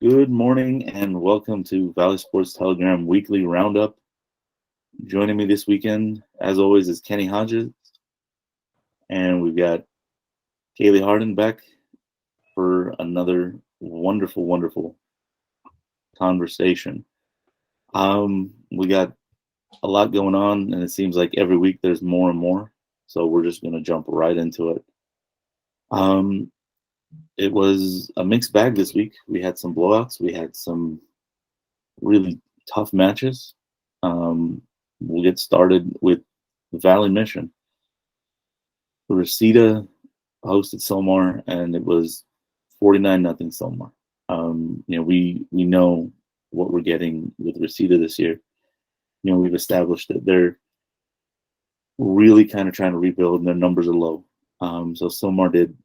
Good morning and welcome to Valley Sports Telegram Weekly Roundup. Joining me this weekend, as always, is Kenny Hodges. And we've got Kaylee Harden back for another wonderful, wonderful conversation. We got a lot going on, and it seems like every week there's more and more. So we're just going to jump right into it. It was a mixed bag this week. We had some blowouts. We had some really tough matches. We'll get started with Valley Mission. Reseda hosted Silmar, and it was 49-0 Silmar. We know what we're getting with Reseda this year. We've established that they're really kind of trying to rebuild, and their numbers are low. So Silmar did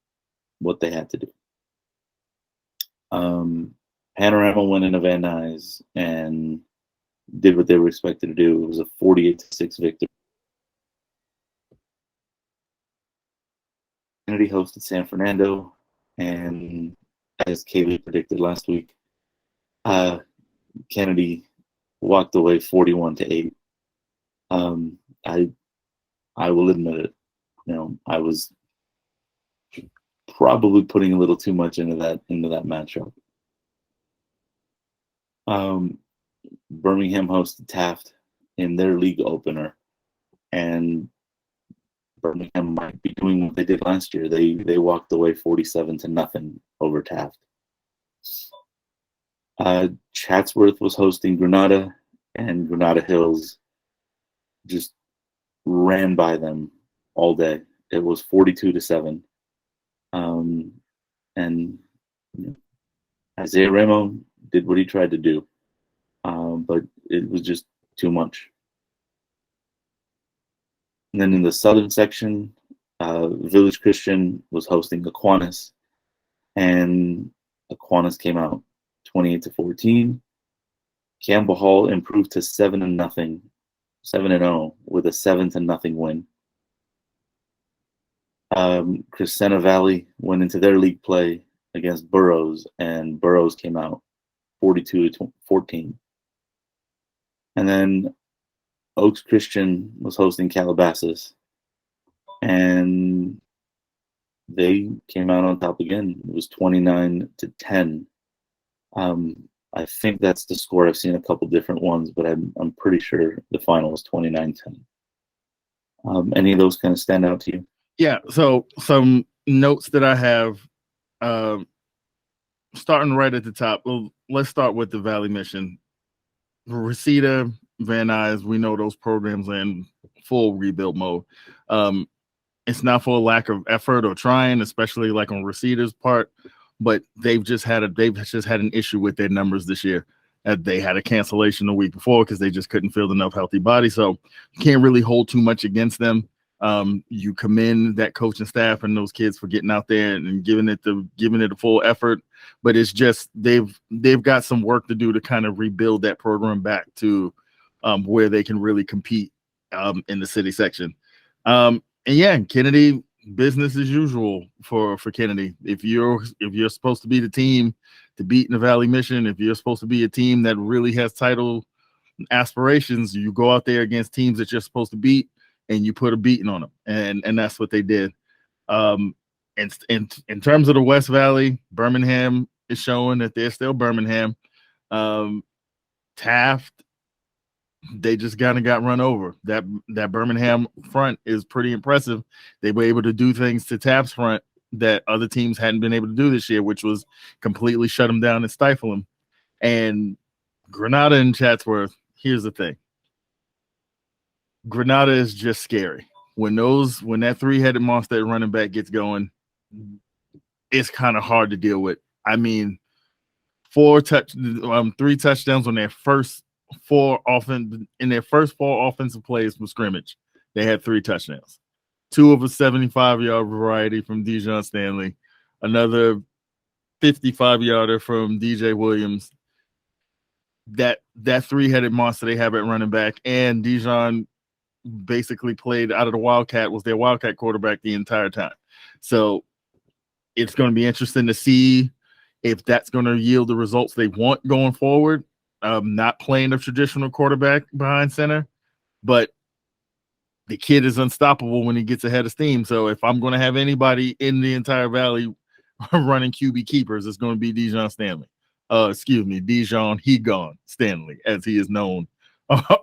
what they had to do. Panorama went into Van Nuys and did what they were expected to do. It was a 48-6 victory. Kennedy hosted San Fernando, and as Kaylee predicted last week, Kennedy walked away 41-8. I will admit it. I was probably putting a little too much into that matchup. Birmingham hosted Taft in their league opener, and Birmingham might be doing what they did last year. They walked away 47-0 over Taft. Chatsworth was hosting Granada, and Granada Hills just ran by them all day. It was 42-7. And Isaiah Ramo did what he tried to do, but it was just too much. And then in the southern section, Village Christian was hosting Aquinas, and Aquinas came out 28-14. Campbell Hall improved to 7-0 with a 7-0 win. Crescenta Valley went into their league play against Burroughs, and Burroughs came out 42-14. And then Oaks Christian was hosting Calabasas, and they came out on top again. It was 29-10. I think that's the score. I've seen a couple different ones, but I'm pretty sure the final was 29-10. Any of those kind of stand out to you? Yeah, so some notes that I have, starting right at the top. Well, let's start with the Valley Mission. Reseda, Van Nuys, we know those programs are in full rebuild mode. It's not for a lack of effort or trying, especially like on Reseda's part, but they've just had an issue with their numbers this year. They had a cancellation the week before because they just couldn't field enough healthy bodies, so you can't really hold too much against them. You commend that coaching staff and those kids for getting out there and giving it a full effort, but it's just they've got some work to do to kind of rebuild that program back to where they can really compete in the city section. And yeah, Kennedy, business as usual for Kennedy. If you're supposed to be the team to beat in the Valley Mission, if you're supposed to be a team that really has title aspirations, you go out there against teams that you're supposed to beat, and you put a beating on them, and that's what they did. And in terms of the West Valley, Birmingham is showing that they're still Birmingham. Taft, they just kind of got run over. That Birmingham front is pretty impressive. They were able to do things to Taft's front that other teams hadn't been able to do this year, which was completely shut them down and stifle them. And Granada and Chatsworth, here's the thing. Granada is just scary. When that three-headed monster running back gets going, it's kind of hard to deal with. I mean, 3 touchdowns on their first 4 offensive plays from scrimmage. They had 3 touchdowns. 2 of a 75-yard variety from Dijon Stanley, another 55-yarder from DJ Williams. That three-headed monster they have at running back, and Dijon basically played out of the Wildcat, was their Wildcat quarterback the entire time. So it's going to be interesting to see if that's going to yield the results they want going forward. Not playing a traditional quarterback behind center, but the kid is unstoppable when he gets ahead of steam. So if I'm going to have anybody in the entire Valley running QB keepers, it's going to be Dijon Stanley. Dijon Hegon Stanley, as he is known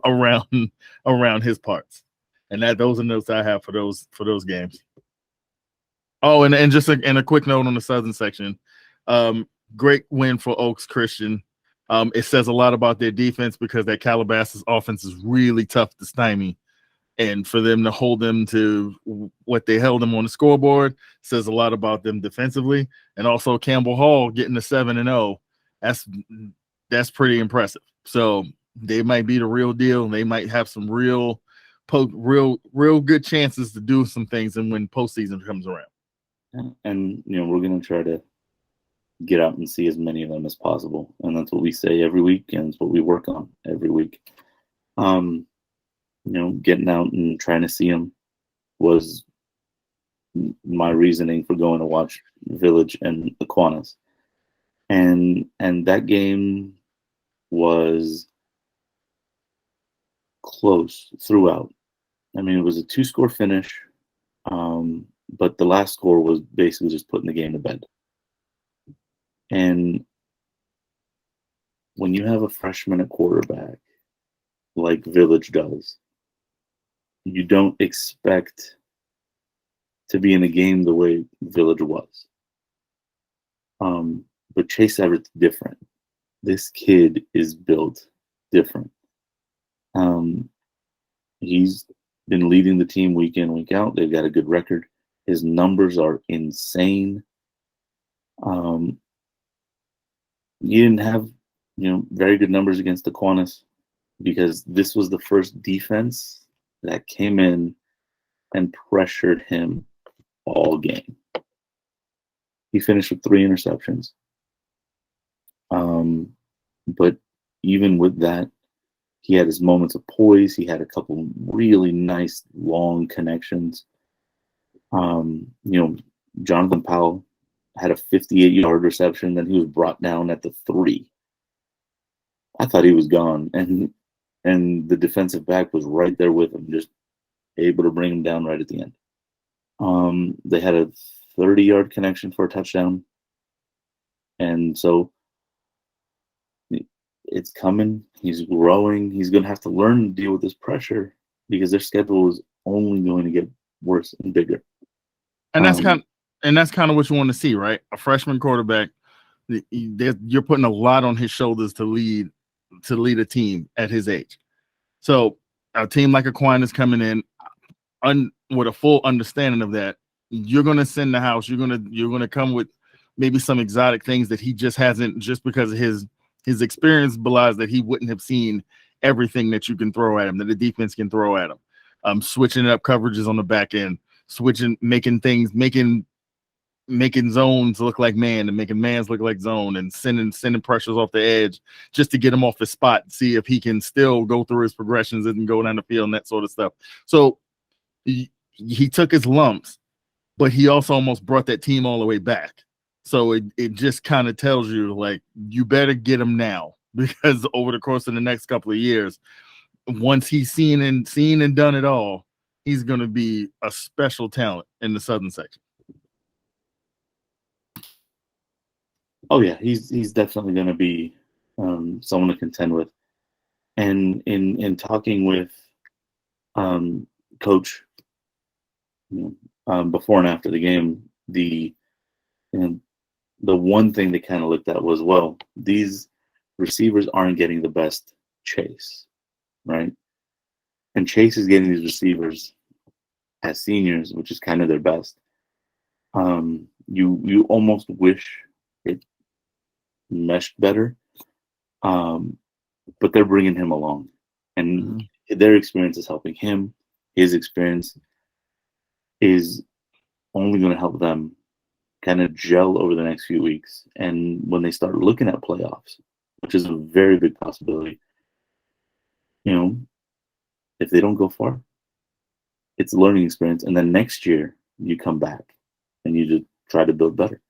around his parts. And those are notes I have for those games. Oh, and just a quick note on the Southern section. Great win for Oaks Christian. It says a lot about their defense because that Calabasas offense is really tough to stymie. And for them to hold them to what they held them on the scoreboard says a lot about them defensively. And also Campbell Hall getting to 7-0. That's pretty impressive. So they might be the real deal. They might have some real good chances to do some things and when postseason comes around. And we're gonna try to get out and see as many of them as possible. And that's what we say every week, and it's what we work on every week. Getting out and trying to see them was my reasoning for going to watch Village and Aquinas. And that game was close throughout. I mean, it was a 2-score finish, but the last score was basically just putting the game to bed. And when you have a freshman at quarterback like Village does, you don't expect to be in a game the way Village was. But Chase Everett's different. This kid is built different. He's been leading the team week in, week out. They've got a good record. His numbers are insane. He didn't have, very good numbers against Aquinas because this was the first defense that came in and pressured him all game. He finished with 3 interceptions. But even with that, he had his moments of poise. He had a couple really nice long connections. Jonathan Powell had a 58-yard reception. Then he was brought down at the 3. I thought he was gone, and the defensive back was right there with him, just able to bring him down right at the end. They had a 30-yard connection for a touchdown, and so it's coming. He's growing. He's going to have to learn to deal with this pressure because their schedule is only going to get worse and bigger. And that's kind of what you want to see, right? A freshman quarterback, you're putting a lot on his shoulders to lead a team at his age. So a team like Aquinas coming in with a full understanding of that, you're going to send the house. You're going to come with maybe some exotic things that he just hasn't, just because of his experience belies that he wouldn't have seen everything that you can throw at him, that the defense can throw at him. Switching up coverages on the back end, making zones look like man and making mans look like zone, and sending pressures off the edge just to get him off his spot and see if he can still go through his progressions and go down the field and that sort of stuff. So he took his lumps, but he also almost brought that team all the way back. So it just kind of tells you, like, you better get him now, because over the course of the next couple of years, once he's seen and done it all, he's going to be a special talent in the Southern section. Oh yeah, he's definitely going to be someone to contend with. And in talking with Coach, before and after the game, the one thing they kind of looked at was, well, these receivers aren't getting the best chase, right? And Chase is getting these receivers as seniors, which is kind of their best. You almost wish it meshed better, but they're bringing him along, and their experience is helping him. His experience is only going to help them kind of gel over the next few weeks. And when they start looking at playoffs, which is a very big possibility, if they don't go far, it's a learning experience. And then next year you come back and you just try to build better.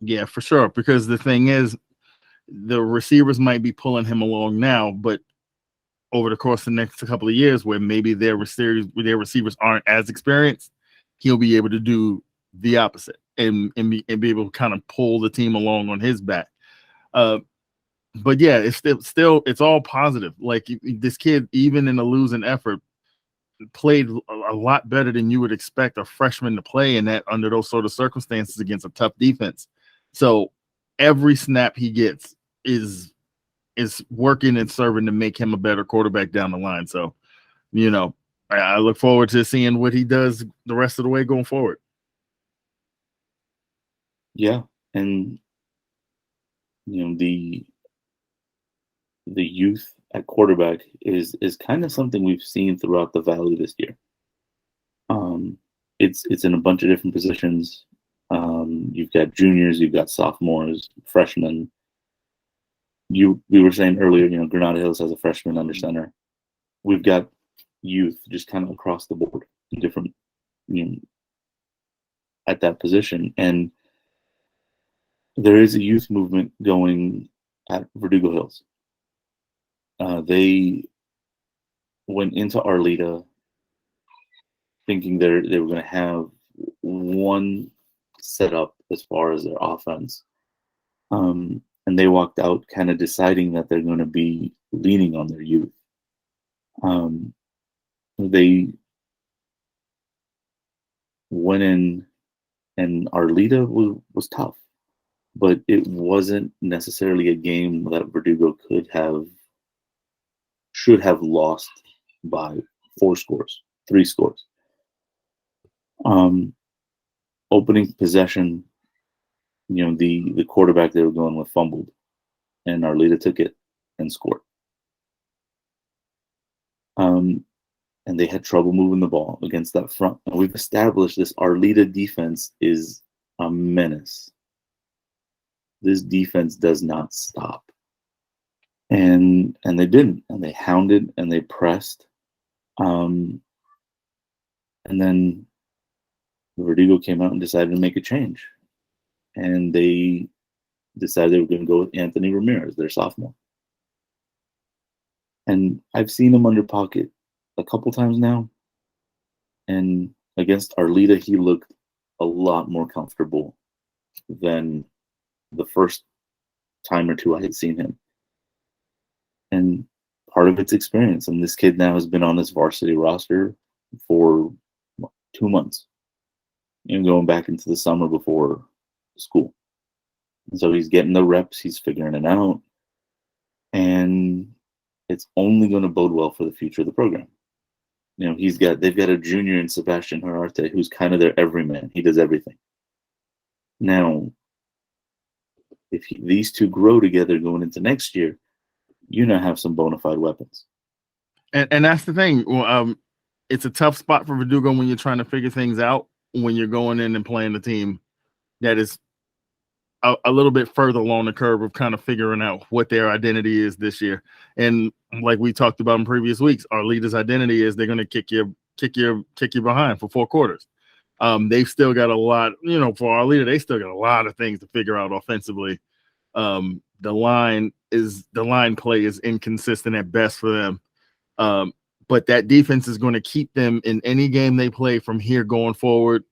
Yeah, for sure. Because the thing is, the receivers might be pulling him along now, but over the course of the next couple of years, where maybe their receivers aren't as experienced, he'll be able to do the opposite and be able to kind of pull the team along on his back. But yeah, it's still it's all positive. Like this kid, even in a losing effort, played a lot better than you would expect a freshman to play in that under those sort of circumstances against a tough defense. So every snap he gets is working and serving to make him a better quarterback down the line. So, you know, I look forward to seeing what he does the rest of the way going forward. Yeah, and you know the youth at quarterback is kind of something we've seen throughout the Valley this year. It's in a bunch of different positions. You've got juniors, you've got sophomores, freshmen. We were saying earlier, you know, Granada Hills has a freshman under center. We've got youth just kind of across the board, different, you know, at that position, and there is a youth movement going at Verdugo Hills. They went into Arleta thinking they were going to have one setup as far as their offense. And they walked out kind of deciding that they're going to be leaning on their youth. They went in, and Arleta was tough, but it wasn't necessarily a game that Verdugo should have lost by 4 scores, 3 scores. Opening possession, you know, the quarterback they were going with fumbled, and Arleta took it and scored. And they had trouble moving the ball against that front. And we've established this Arleta defense is a menace. This defense does not stop. And they didn't. And they hounded and they pressed. And then Verdugo came out and decided to make a change. And they decided they were going to go with Anthony Ramirez, their sophomore. And I've seen him under pocket a couple times now. And against Arleta, he looked a lot more comfortable than the first time or two I had seen him. And part of it's experience. And this kid now has been on this varsity roster for 2 months, you know, going back into the summer before school. And so he's getting the reps, he's figuring it out, and it's only going to bode well for the future of the program. You know, they've got a junior in Sebastian Herarte who's kind of their everyman. He does everything. Now, if these two grow together going into next year, you now have some bona fide weapons. And that's the thing. Well, it's a tough spot for Verdugo when you're trying to figure things out, when you're going in and playing the team that is a little bit further along the curve of kind of figuring out what their identity is this year. And like we talked about in previous weeks, Arleta's identity is they're going to kick you behind for 4 quarters. They've still got a lot, you know, for Arleta, they still got a lot of things to figure out offensively. The line play is inconsistent at best for them. But that defense is going to keep them in any game they play from here going forward,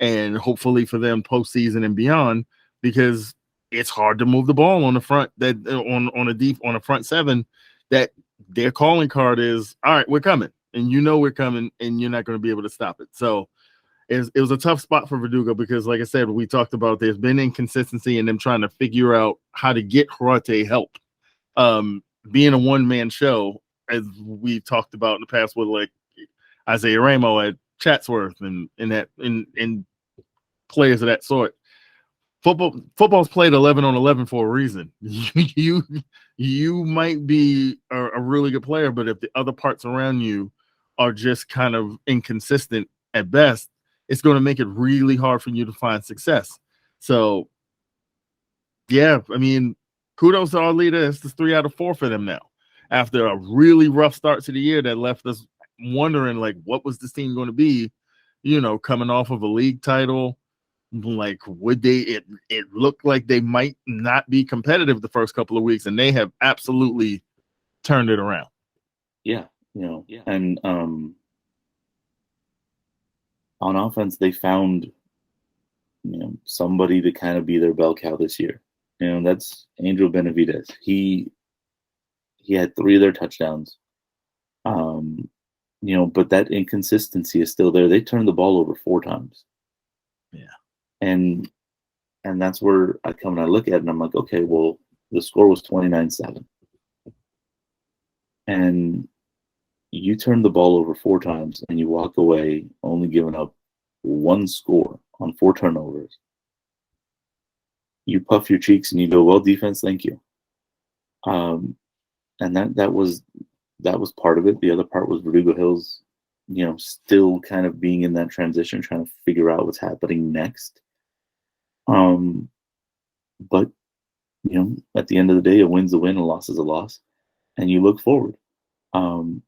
and hopefully for them postseason and beyond, because it's hard to move the ball on the front, that on a front 7 that their calling card is, all right, we're coming, and you know we're coming, and you're not going to be able to stop it. So it was a tough spot for Verdugo because, like I said, we talked about there's been inconsistency in them trying to figure out how to get Herarte help. Being a one-man show, as we talked about in the past with like Isaiah Ramo at Chatsworth and players of that sort. Football's played 11 on 11 for a reason. You might be a really good player, but if the other parts around you are just kind of inconsistent at best, it's going to make it really hard for you to find success. So, yeah, I mean, kudos to Arleta. It's just 3 out of 4 for them now, after a really rough start to the year that left us wondering, like, what was this team going to be, you know, coming off of a league title, like, would they? It looked like they might not be competitive the first couple of weeks, and they have absolutely turned it around. Yeah, and on offense, they found somebody to kind of be their bell cow this year. That's Angel Benavidez. He had 3 of their touchdowns. But that inconsistency is still there. They turned the ball over 4 times. Yeah. And that's where I come and I look at it and I'm like, okay, well, the score was 29-7. And you turn the ball over 4 times and you walk away only giving up 1 score on 4 turnovers. You puff your cheeks and you go, well, defense, thank you. And that was part of it. The other part was Verdugo Hills, still kind of being in that transition, trying to figure out what's happening next. But at the end of the day, a win's a win, a loss is a loss, and you look forward. And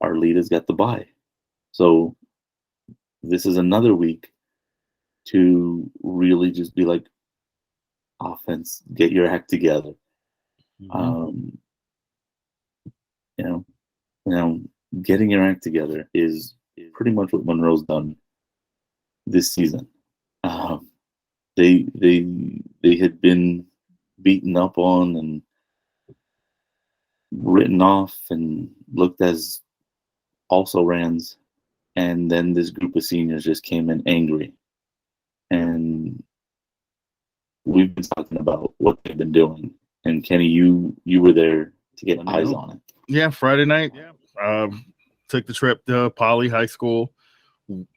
Arleta's got the bye, so this is another week to really just be like, offense, get your act together. Getting your act together is pretty much what Monroe's done this season. They had been beaten up on and written off and looked as also rans, and then this group of seniors just came in angry, and we've been talking about what they've been doing. And Kenny, you were there to get eyes on it. Yeah, Friday night. Took the trip to Poly High School.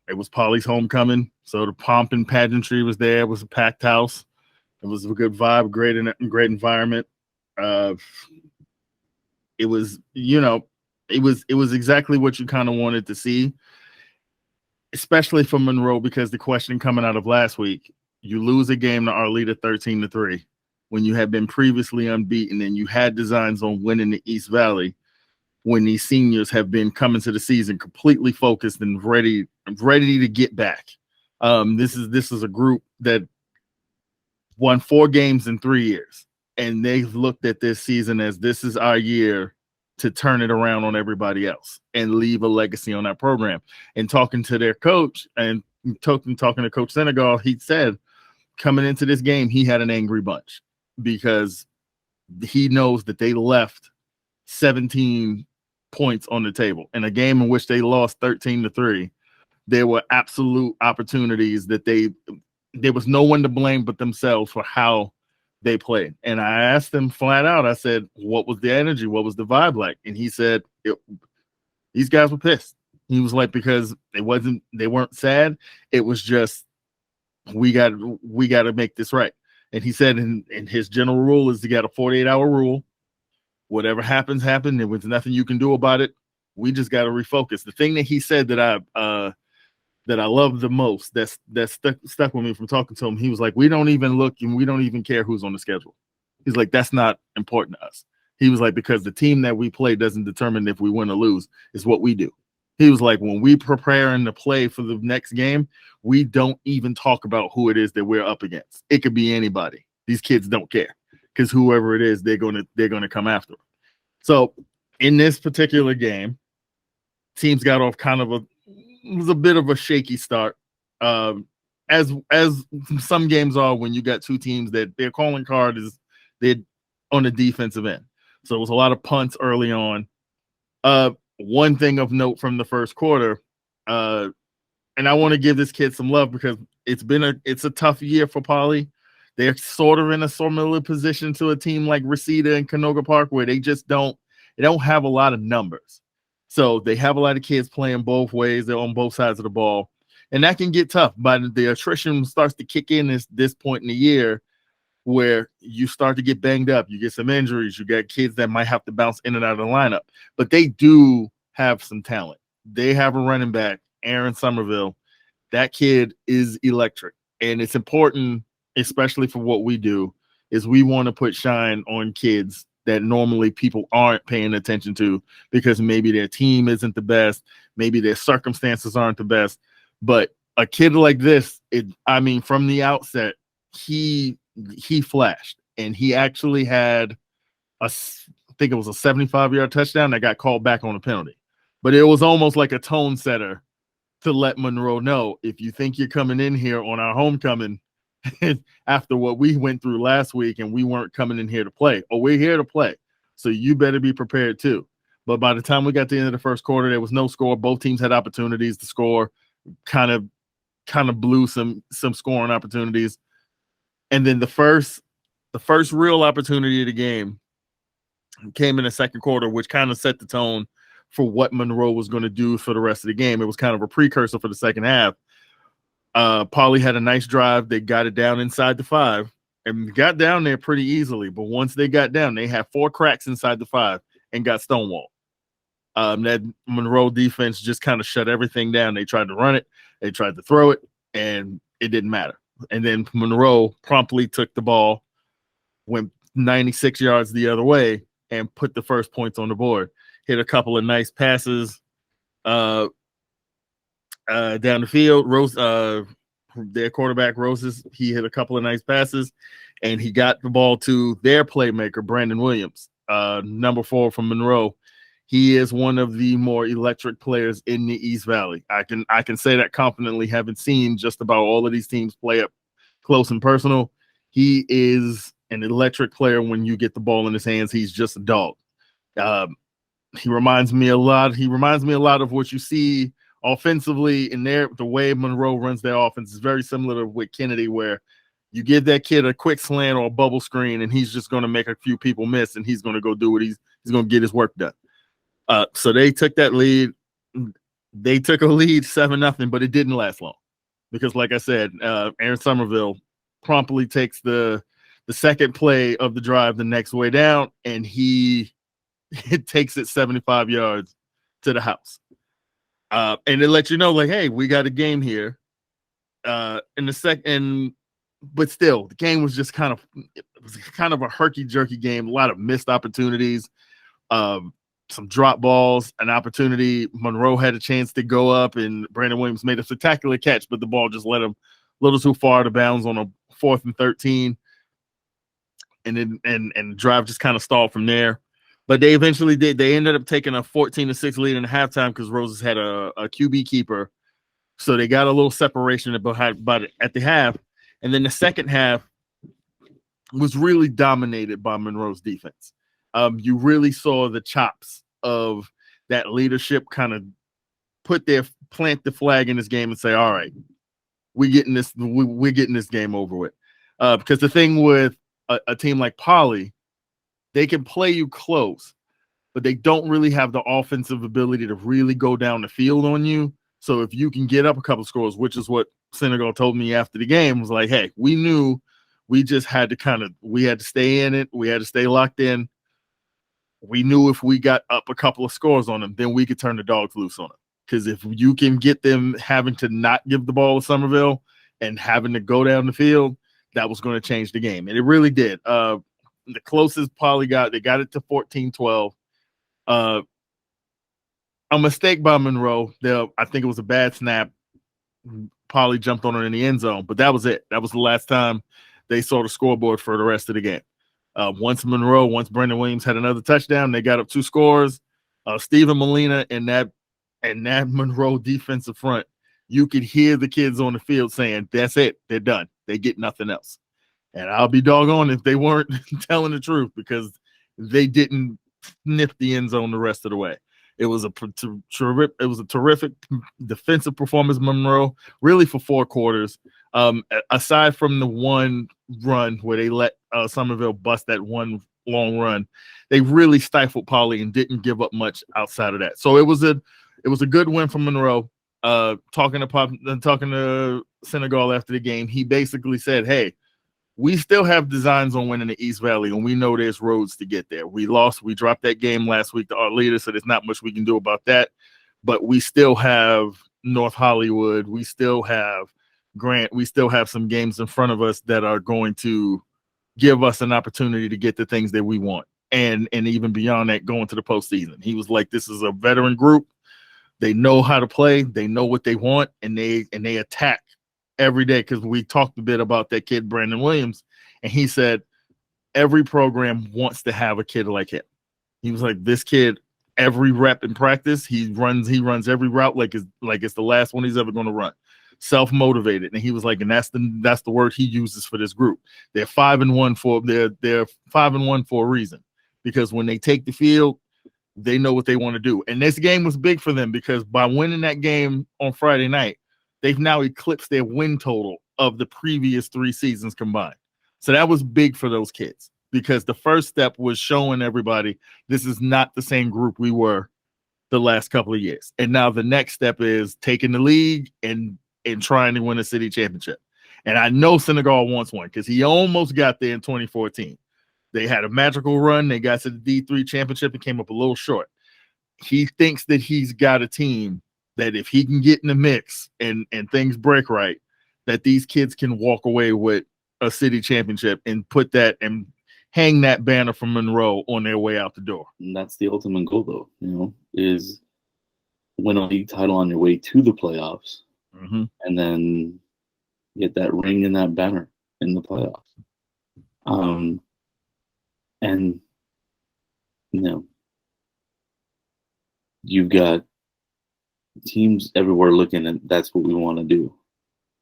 It was Poly's homecoming, so the pomp and pageantry was there. It was a packed house. It was a good vibe, great environment. It was, it was exactly what you kind of wanted to see, especially for Monroe, because the question coming out of last week, you lose a game to Arleta 13-3 when you had been previously unbeaten and you had designs on winning the East Valley, when these seniors have been coming to the season completely focused and ready to get back. This is a group that won 4 games in 3 years, and they've looked at this season as this is our year to turn it around on everybody else and leave a legacy on that program. And talking to their coach and talking to Coach Senegal, he said coming into this game, he had an angry bunch because he knows that they left 17 points on the table in a game in which they lost 13-3. There were absolute opportunities that there was no one to blame but themselves for how they played. And I asked him flat out, I said, what was the energy? What was the vibe like? And he said, these guys were pissed. He was like, because they weren't sad. It was just, we got to make this right. And he said, in his general rule is to get a 48-hour rule. Whatever happens, happened. There was nothing you can do about it. We just got to refocus. The thing that he said that I love the most, that stuck with me from talking to him, he was like, we don't even look and we don't even care who's on the schedule. He's like, that's not important to us. He was like, because the team that we play doesn't determine if we win or lose. It's what we do. He was like, when we preparing to play for the next game, we don't even talk about who it is that we're up against. It could be anybody. These kids don't care, because whoever it is, they're gonna come after them. So in this particular game, teams got off it was a bit of a shaky start, as some games are when you got 2 teams that their calling card is they're on the defensive end. So it was a lot of punts early on. One thing of note from the first quarter, and I want to give this kid some love because it's a tough year for Poly. They're sort of in a similar position to a team like Reseda and Canoga Park, where they don't have a lot of numbers. So they have a lot of kids playing both ways. They're on both sides of the ball. And that can get tough. But the attrition starts to kick in this point in the year where you start to get banged up. You get some injuries. You got kids that might have to bounce in and out of the lineup. But they do have some talent. They have a running back, Aaron Somerville. That kid is electric. And it's important, especially for what we do, is we want to put shine on kids that normally people aren't paying attention to because maybe their team isn't the best, maybe their circumstances aren't the best. But a kid like this, from the outset, he flashed, and he actually had I think it was a 75-yard touchdown that got called back on a penalty. But it was almost like a tone setter to let Monroe know, if you think you're coming in here on our homecoming after what we went through last week and we weren't coming in here to play, we're here to play. So you better be prepared too. But by the time we got to the end of the first quarter, there was no score. Both teams had opportunities to score, kind of blew some scoring opportunities. And then the first real opportunity of the game came in the second quarter, which kind of set the tone for what Monroe was going to do for the rest of the game. It was kind of a precursor for the second half. Poly had a nice drive. They got it down inside the 5 and got down there pretty easily. But once they got down, they had 4 cracks inside the 5 and got stonewalled. That Monroe defense just kind of shut everything down. They tried to run it. They tried to throw it, and it didn't matter. And then Monroe promptly took the ball, went 96 yards the other way, and put the first points on the board. Hit a couple of nice passes down the field. Rose, their quarterback, Roses, he hit a couple of nice passes, and he got the ball to their playmaker, Brandon Williams, number 4 from Monroe. He is one of the more electric players in the East Valley. I can say that confidently, having seen just about all of these teams play up close and personal. He is an electric player when you get the ball in his hands. He's just a dog. He reminds me a lot of what you see offensively in the way Monroe runs their offense is very similar to with Kennedy, where you give that kid a quick slant or a bubble screen, and he's just going to make a few people miss, and he's going to go do what he's going to get his work done. So they took that lead. They took a lead 7-0, but it didn't last long because, like I said, Aaron Somerville promptly takes the second play of the drive the next way down, and it takes it 75 yards to the house. And it lets you know, like, hey, we got a game here. In the second, but still, the game was just kind of a herky-jerky game. A lot of missed opportunities, some drop balls, an opportunity. Monroe had a chance to go up, and Brandon Williams made a spectacular catch, but the ball just led him a little too far to bounds on a 4th and 13. And then the drive just kind of stalled from there. But they eventually did. They ended up taking a 14-6 lead in the halftime because Roses had a QB keeper. So they got a little separation at the half. And then the second half was really dominated by Monroe's defense. You really saw the chops of that leadership kind of plant the flag in this game and say, all right, we're getting this game over with. Because the thing with a team like Poly, they can play you close, but they don't really have the offensive ability to really go down the field on you. So if you can get up a couple scores, which is what Senegal told me after the game, was like, hey, we knew we just had to we had to stay in it. We had to stay locked in. We knew if we got up a couple of scores on them, then we could turn the dogs loose on them. Because if you can get them having to not give the ball to Somerville and having to go down the field, that was going to change the game. And it really did. The closest Poly they got it to 14-12. A mistake by Monroe. I think it was a bad snap. Poly jumped on it in the end zone, but that was it. That was the last time they saw the scoreboard for the rest of the game. Once Brandon Williams had another touchdown, they got up 2 scores. Steven Molina and that Monroe defensive front, you could hear the kids on the field saying, that's it. They're done. They get nothing else. And I'll be doggone if they weren't telling the truth, because they didn't sniff the end zone the rest of the way. It was a terrific defensive performance, Monroe, really for 4 quarters. Aside from the one run where they let Somerville bust that one long run, they really stifled Poly and didn't give up much outside of that. So it was a good win for Monroe. Talking to Senegal after the game, he basically said, hey, we still have designs on winning the East Valley, and we know there's roads to get there. We dropped that game last week to Arleta, so there's not much we can do about that. But we still have North Hollywood. We still have Grant. We still have some games in front of us that are going to give us an opportunity to get the things that we want. And even beyond that, going to the postseason. He was like, this is a veteran group They know how to play. They know what they want, and they attack every day. Because we talked a bit about that kid Brandon Williams, and he said every program wants to have a kid like him. He was like, this kid, every rep in practice, he runs every route like it's the last one he's ever going to run. Self-motivated, and he was like, and that's the word he uses for this group. They're 5-1 for a reason, because when they take the field, they know what they want to do. And this game was big for them, because by winning that game on Friday night, they've now eclipsed their win total of the previous 3 seasons combined. So that was big for those kids, because the first step was showing everybody this is not the same group we were the last couple of years. And now the next step is taking the league and trying to win a city championship. And I know Senegal wants one, because he almost got there in 2014. They had a magical run. They got to the D3 championship and came up a little short. He thinks that he's got a team that if he can get in the mix and things break right, that these kids can walk away with a city championship and put that and hang that banner from Monroe on their way out the door. And that's the ultimate goal, though, is win a league title on your way to the playoffs, and then get that ring and that banner in the playoffs. And you've got teams everywhere looking at that's what we want to do,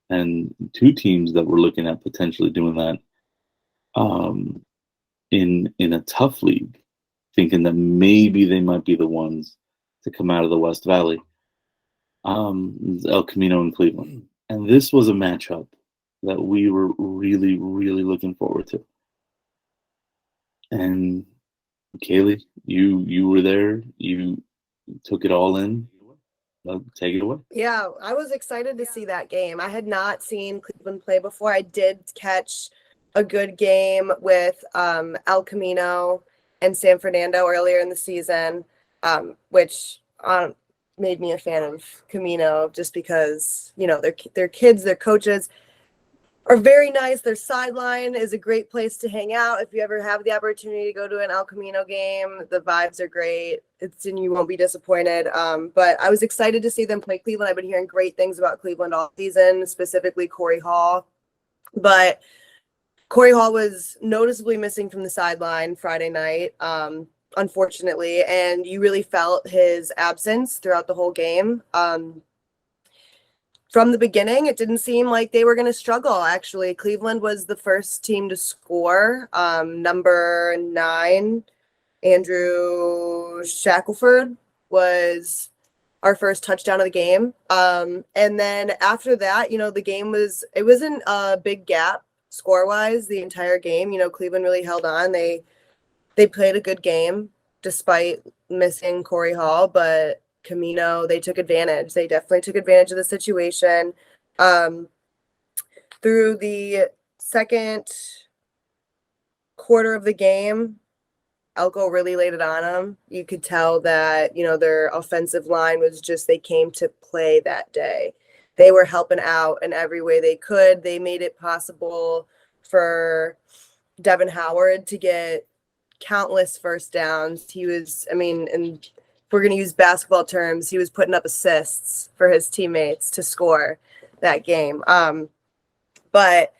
and 2 teams that we're looking at potentially doing that in a tough league, thinking that maybe they might be the ones to come out of the West Valley. El Camino and Cleveland. And this was a matchup that we were really, really looking forward to. And Kaylee, you were there. You took it all in. Take it away. Yeah, I was excited to see that game. I had not seen Cleveland play before. I did catch a good game with El Camino and San Fernando earlier in the season, which made me a fan of Camino, just because their kids, their coaches are very nice. Their sideline is a great place to hang out. If you ever have the opportunity to go to an El Camino game, the vibes are great. And you won't be disappointed. But I was excited to see them play Cleveland. I've been hearing great things about Cleveland all season, specifically Corey Hall. But Corey Hall was noticeably missing from the sideline Friday night, unfortunately, and you really felt his absence throughout the whole game. From the beginning, it didn't seem like they were going to struggle, actually. Cleveland was the first team to score. Number 9, Andrew Shackelford, was our first touchdown of the game. And then after that, the game it wasn't a big gap score-wise the entire game. Cleveland really held on. They played a good game despite missing Corey Hall, but Camino, they took advantage. They definitely took advantage of the situation. Through the second quarter of the game, Elko really laid it on them. You could tell that, their offensive line was just, they came to play that day. They were helping out in every way they could. They made it possible for Devin Howard to get countless first downs. He was, and if we're going to use basketball terms, he was putting up assists for his teammates to score that game. But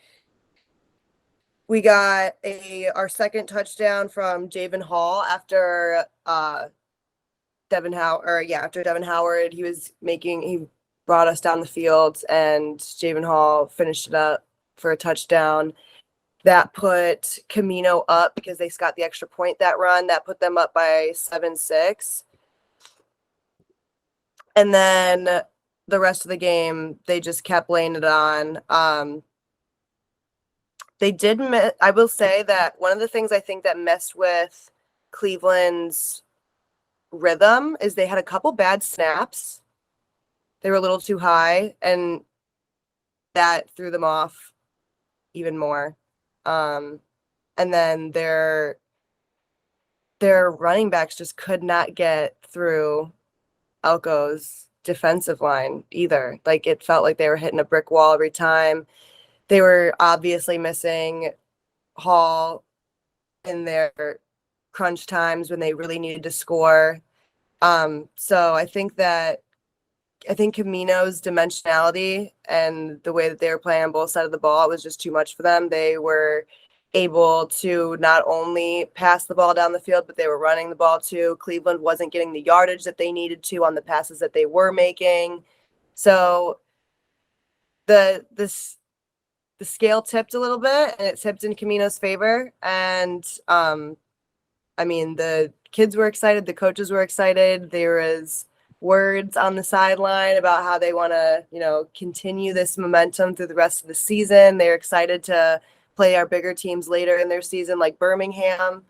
we got our second touchdown from Javen Hall after Devin Howard. He brought us down the field, and Javen Hall finished it up for a touchdown. That put Camino up, because they got the extra point that run. That put them up by 7-6. And then the rest of the game, they just kept laying it on. They did I will say that one of the things I think that messed with Cleveland's rhythm is they had a couple bad snaps. They were a little too high, and that threw them off even more. And then their running backs just could not get through Elko's defensive line either. Like, it felt like they were hitting a brick wall every time. They were obviously missing Hall in their crunch times when they really needed to score. So I think that I think Camino's dimensionality and the way that they were playing on both sides of the ball, it was just too much for them. They were able to not only pass the ball down the field, but they were running the ball too. Cleveland wasn't getting the yardage that they needed to on the passes that they were making. So the scale tipped a little bit, and it tipped in Camino's favor. And I mean, the kids were excited, the coaches were excited. There was words on the sideline about how they want to, you know, continue this momentum through the rest of the season. They're excited to play our bigger teams later in their season, like Birmingham.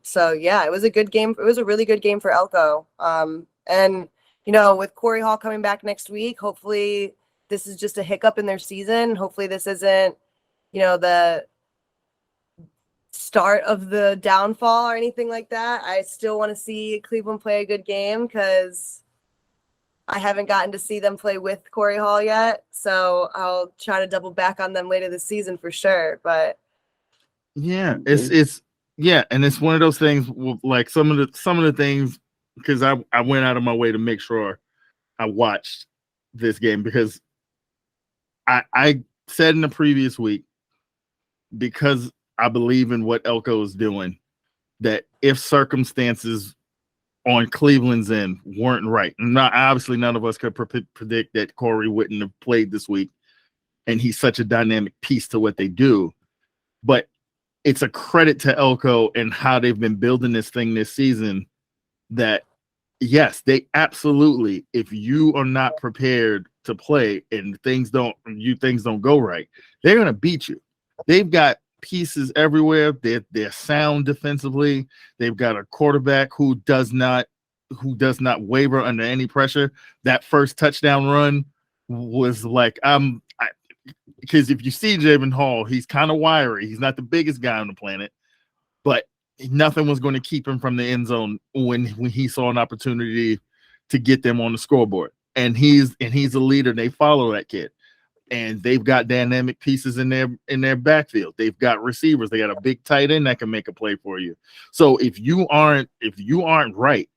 So yeah, it was a good game. It was a really good game for Elko. And you know, with Corey Hall coming back next week, hopefully this is just a hiccup in their season. Hopefully this isn't, you know, the start of the downfall or anything like that. I still want to see Cleveland play a good game because I haven't gotten to see them play with Corey Hall yet. So I'll try to double back on them later this season for sure. But yeah, it's yeah, and it's one of those things like some of the things, because I went out of my way to make sure I watched this game, because I said in the previous week, because I believe in what Elko is doing, that if circumstances on Cleveland's end weren't right, obviously none of us could predict that Corey wouldn't have played this week, and he's such a dynamic piece to what they do. But it's a credit to Elko and how they've been building this thing this season, that yes, they absolutely, if you are not prepared to play and things don't go right, they're going to beat you. They've got pieces everywhere. They're sound defensively. They've got a quarterback who does not waver under any pressure. That first touchdown run was like, because if you see Javen Hall, he's kind of wiry. He's not the biggest guy on the planet, but nothing was going to keep him from the end zone when he saw an opportunity to get them on the scoreboard. And he's a leader. They follow that kid. And they've got dynamic pieces in their backfield. They've got receivers. They got a big tight end that can make a play for you. So if you aren't right,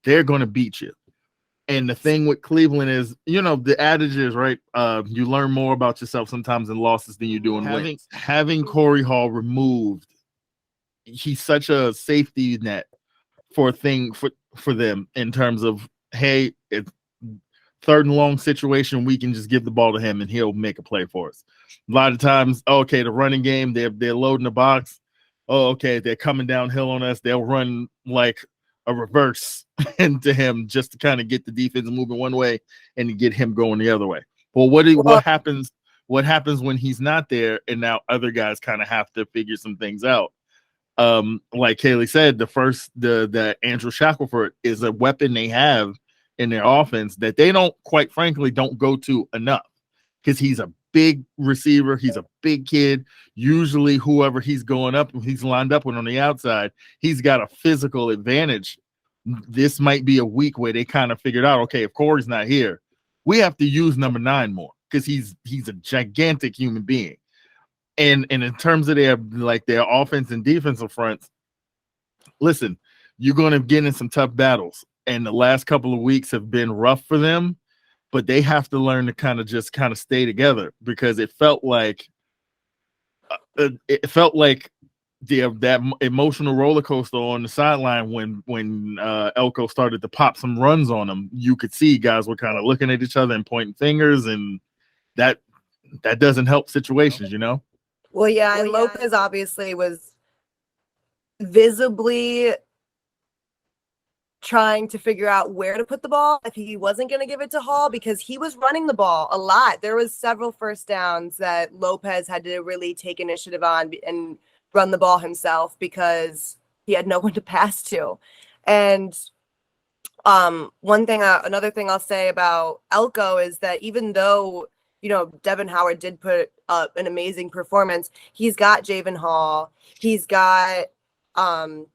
they're going to beat you. And the thing with Cleveland is, you know, the adage is, right, you learn more about yourself sometimes in losses than you do in wins. Having Corey Hall removed, he's such a safety net for them in terms of, hey, it's third and long situation, we can just give the ball to him and he'll make a play for us. A lot of times, okay, the running game, they're loading the box. Oh, okay, they're coming downhill on us. They'll run like a reverse into him just to kind of get the defense moving one way and to get him going the other way. Well, what happens when he's not there and now other guys kind of have to figure some things out? Like Kaylee said, the Andrew Shackelford is a weapon they have in their offense that they don't go to enough, because he's a big receiver. He's a big kid. Usually whoever he's lined up with on the outside, he's got a physical advantage. This might be a week where they kind of figured out, okay, if Corey's not here, we have to use number 9 more, because he's a gigantic human being. And in terms of their offense and defensive fronts, listen, you're going to get in some tough battles. And the last couple of weeks have been rough for them, but they have to learn to kind of stay together, because it felt like that emotional roller coaster on the sideline when Elko started to pop some runs on them. You could see guys were kind of looking at each other and pointing fingers, and that doesn't help situations, you know? Well, yeah, and Lopez obviously was visibly trying to figure out where to put the ball if he wasn't going to give it to Hall, because he was running the ball a lot. There was several first downs that Lopez had to really take initiative on and run the ball himself because he had no one to pass to. And another thing I'll say about Elko is that even though, you know, Devin Howard did put up an amazing performance, he's got Javen Hall, he's got Jalen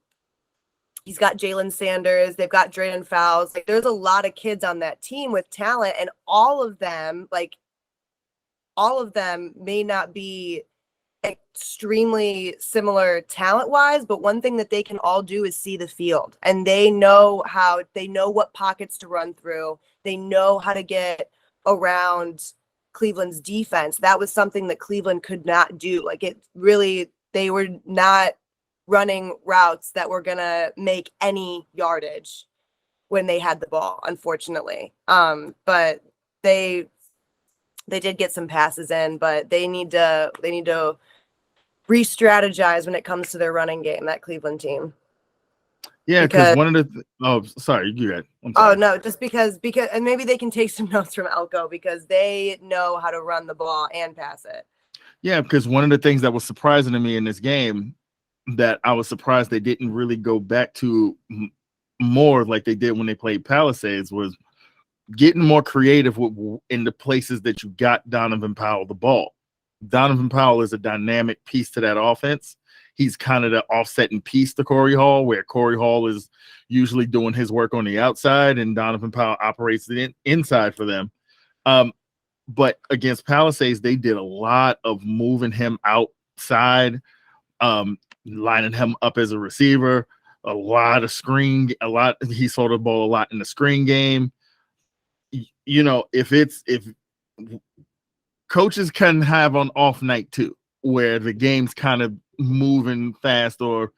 Sanders. They've got Drayden Fowles. Like, there's a lot of kids on that team with talent, and all of them may not be extremely similar talent-wise, but one thing that they can all do is see the field, and they know what pockets to run through. They know how to get around Cleveland's defense. That was something that Cleveland could not do. They were not running routes that were gonna make any yardage when they had the ball, unfortunately. But they did get some passes in, but they need to re-strategize when it comes to their running game, that Cleveland team. Yeah, because one of the sorry, you got. Oh no, just because and maybe they can take some notes from Elko because they know how to run the ball and pass it. Yeah, because one of the things that was surprising to me in this game that I was surprised they didn't really go back to more like they did when they played Palisades was getting more creative in the places that you got Donovan Powell the ball. Donovan Powell is a dynamic piece to that offense. He's kind of the offsetting piece to Corey Hall, where Corey Hall is usually doing his work on the outside and Donovan Powell operates the inside for them. But against Palisades, they did a lot of moving him outside, lining him up as a receiver, he saw the ball a lot in the screen game. You know, if coaches can have an off night too, where the game's kind of moving fast, or,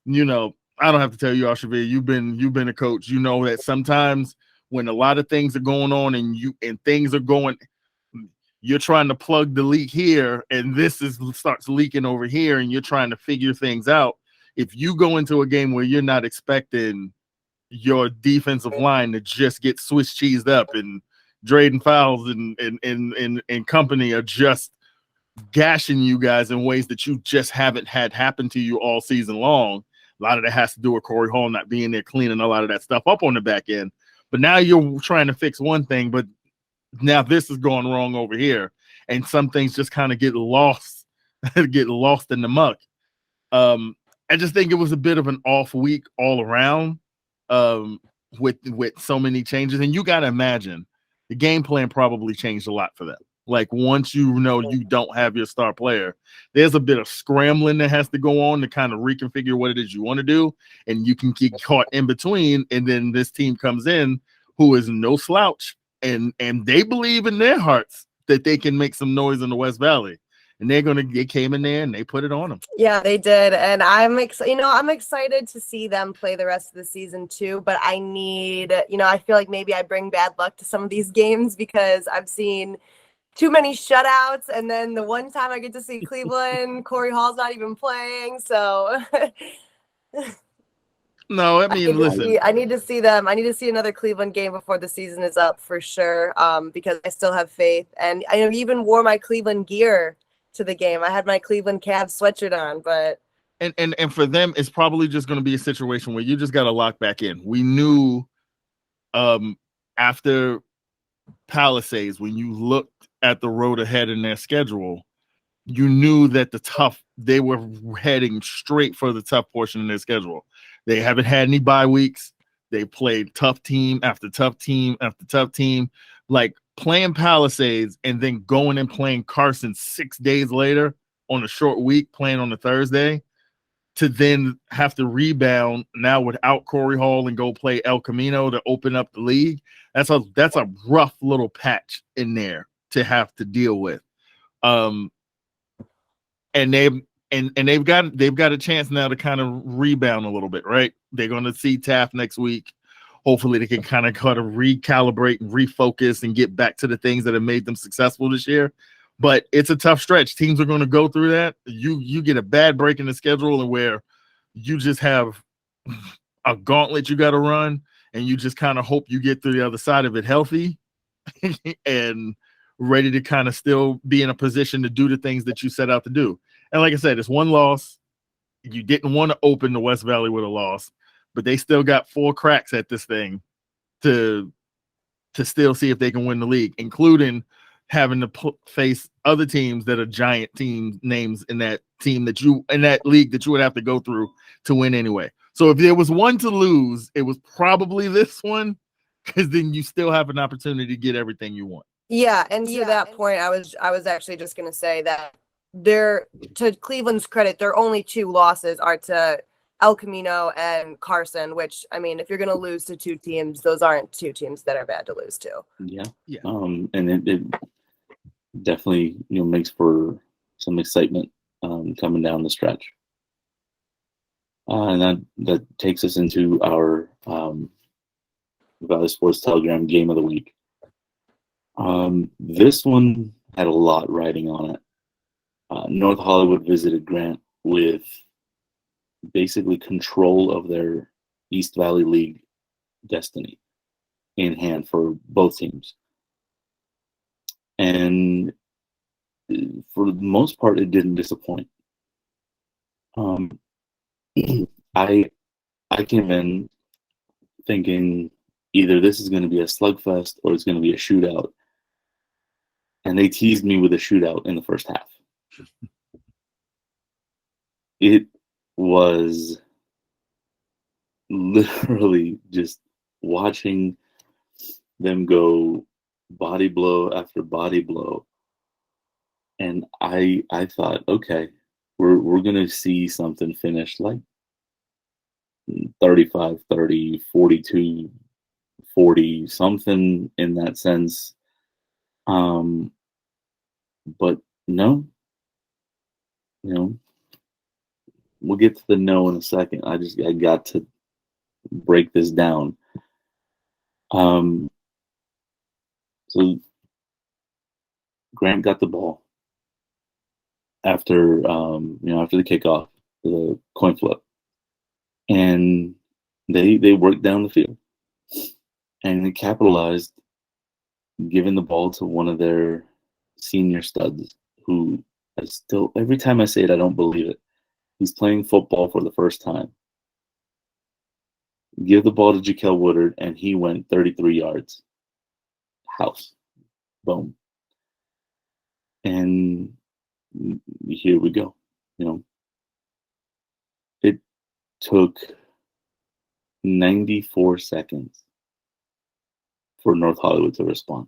you know, I don't have to tell you, Ashavir, you've been a coach. You know that sometimes when a lot of things are going on and things are going, you're trying to plug the leak here, and starts leaking over here, and you're trying to figure things out. If you go into a game where you're not expecting your defensive line to just get Swiss cheesed up and Drayden Fowles and company are just gashing you guys in ways that you just haven't had happen to you all season long. A lot of that has to do with Corey Hall not being there cleaning a lot of that stuff up on the back end. But now you're trying to fix one thing, but now this is going wrong over here, and some things just kind of get lost in the muck. I just think it was a bit of an off week all around, with so many changes. And you got to imagine the game plan probably changed a lot for them. Like, once you know you don't have your star player, there's a bit of scrambling that has to go on to kind of reconfigure what it is you want to do, and you can get caught in between. And then this team comes in who is no slouch, and they believe in their hearts that they can make some noise in the West Valley. And they came in there and they put it on them. Yeah, they did. And I'm excited to see them play the rest of the season too. But I feel like maybe I bring bad luck to some of these games because I've seen too many shutouts. And then the one time I get to see Cleveland, Corey Hall's not even playing. So no, I mean, listen. I need to see them. I need to see another Cleveland game before the season is up for sure. Because I still have faith. And I even wore my Cleveland gear to the game. I had my Cleveland Cavs sweatshirt on, but and for them, it's probably just going to be a situation where you just got to lock back in. We knew after Palisades, when you looked at the road ahead in their schedule, you knew that they were heading straight for the tough portion of their schedule. They haven't had any bye weeks. They played tough team after tough team after tough team. Like, playing Palisades and then going and playing Carson 6 days later on a short week, playing on a Thursday, to then have to rebound now without Corey Hall and go play El Camino to open up the league. That's a rough little patch in there to have to deal with. And they've got a chance now to kind of rebound a little bit, right? They're going to see Taft next week. Hopefully they can kind of recalibrate and refocus and get back to the things that have made them successful this year. But it's a tough stretch. Teams are going to go through that. You get a bad break in the schedule and where you just have a gauntlet you got to run, and you just kind of hope you get through the other side of it healthy and ready to kind of still be in a position to do the things that you set out to do. And like I said, it's one loss. You didn't want to open the West Valley with a loss, but they still got 4 cracks at this thing to still see if they can win the league, including having to face other teams that are giant team names in that league that you would have to go through to win anyway. So if there was one to lose, it was probably this one, because then you still have an opportunity to get everything you want. Yeah, and to that point, I was actually just going to say that to Cleveland's credit, their only 2 losses are to El Camino and Carson, which, I mean, if you're going to lose to 2 teams, those aren't 2 teams that are bad to lose to. Yeah. Yeah. And it definitely, makes for some excitement coming down the stretch. And that takes us into our Valley Sports Telegram game of the week. This one had a lot riding on it. North Hollywood visited Grant with basically control of their East Valley League destiny in hand for both teams. And for the most part, it didn't disappoint. I came in thinking either this is going to be a slugfest or it's going to be a shootout. And they teased me with a shootout in the first half. It was literally just watching them go body blow after body blow. And I thought, okay, we're going to see something finish like 35-30, 42-40, something in that sense. But no, we'll get to the no in a second. I got to break this down. So Grant got the ball after after the kickoff, the coin flip, and they worked down the field, and they capitalized, giving the ball to one of their senior studs, who I still, every time I say it, I don't believe it. He's playing football for the first time. Give the ball to Jaquel Woodard, and he went 33 yards. House. Boom. And here we go. It took 94 seconds for North Hollywood to respond.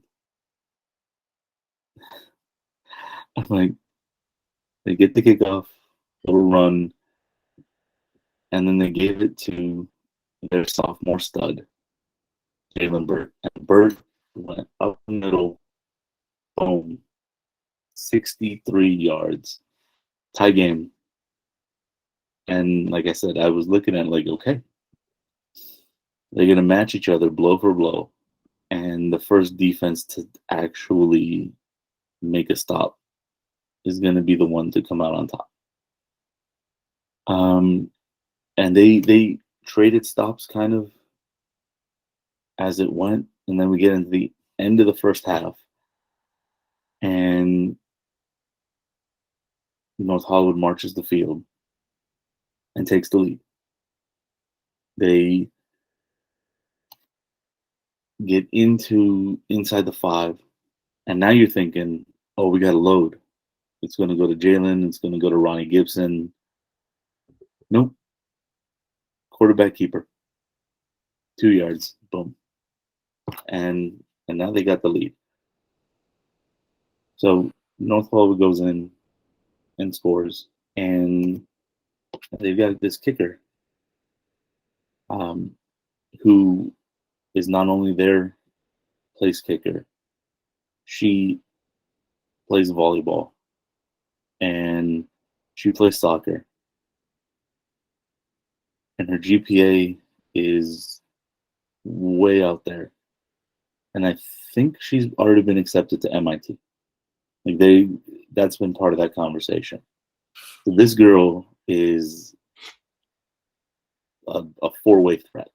I'm like, they get the kickoff, little run, and then they gave it to their sophomore stud, Jalen Bird. And Bird went up the middle, boom, 63 yards, tie game. And like I said, I was looking at it like, okay, they're going to match each other blow for blow. And the first defense to actually make a stop is going to be the one to come out on top. And they traded stops kind of as it went. And then we get into the end of the first half. And North Hollywood marches the field and takes the lead. They get inside the 5, and now you're thinking, oh, we got to load. It's going to go to Jalen. It's going to go to Ronnie Gibson. Nope. Quarterback keeper. 2 yards. Boom. And now they got the lead. So North Hollywood goes in and scores, and they've got this kicker who is not only their place kicker, she plays volleyball and she plays soccer, and her GPA is way out there, and I think she's already been accepted to MIT. Like that's been part of that conversation. So this girl is a 4-way threat.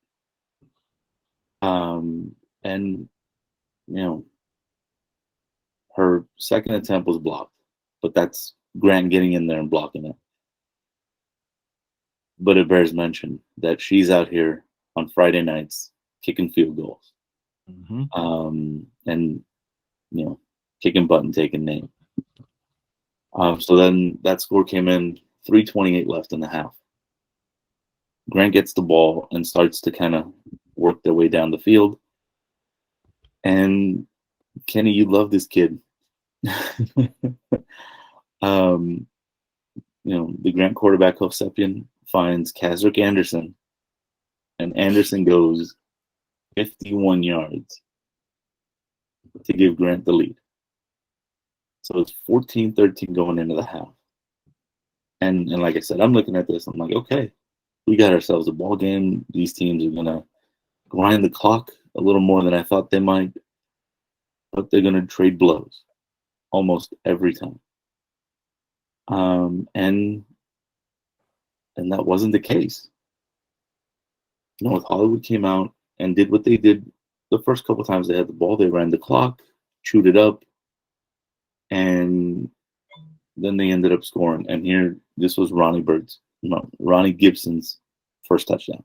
And her second attempt was blocked, but that's Grant getting in there and blocking it. But it bears mention that she's out here on Friday nights kicking field goals. Mm-hmm. And kicking butt and taking name. So then that score came in, 3:28 left in the half. Grant gets the ball and starts to kind of work their way down the field. And Kenny, you love this kid. Um, the Grant quarterback Hovsepian finds Kazrick Anderson, and Anderson goes 51 yards to give Grant the lead. So it's 14-13 going into the half. And like I said, I'm looking at this. I'm like, okay, we got ourselves a ball game. These teams are going to grind the clock a little more than I thought they might, but they're going to trade blows almost every time. And that wasn't the case. North Hollywood came out and did what they did the first couple times they had the ball. They ran the clock, chewed it up, and then they ended up scoring. And this was Ronnie Gibson's first touchdown.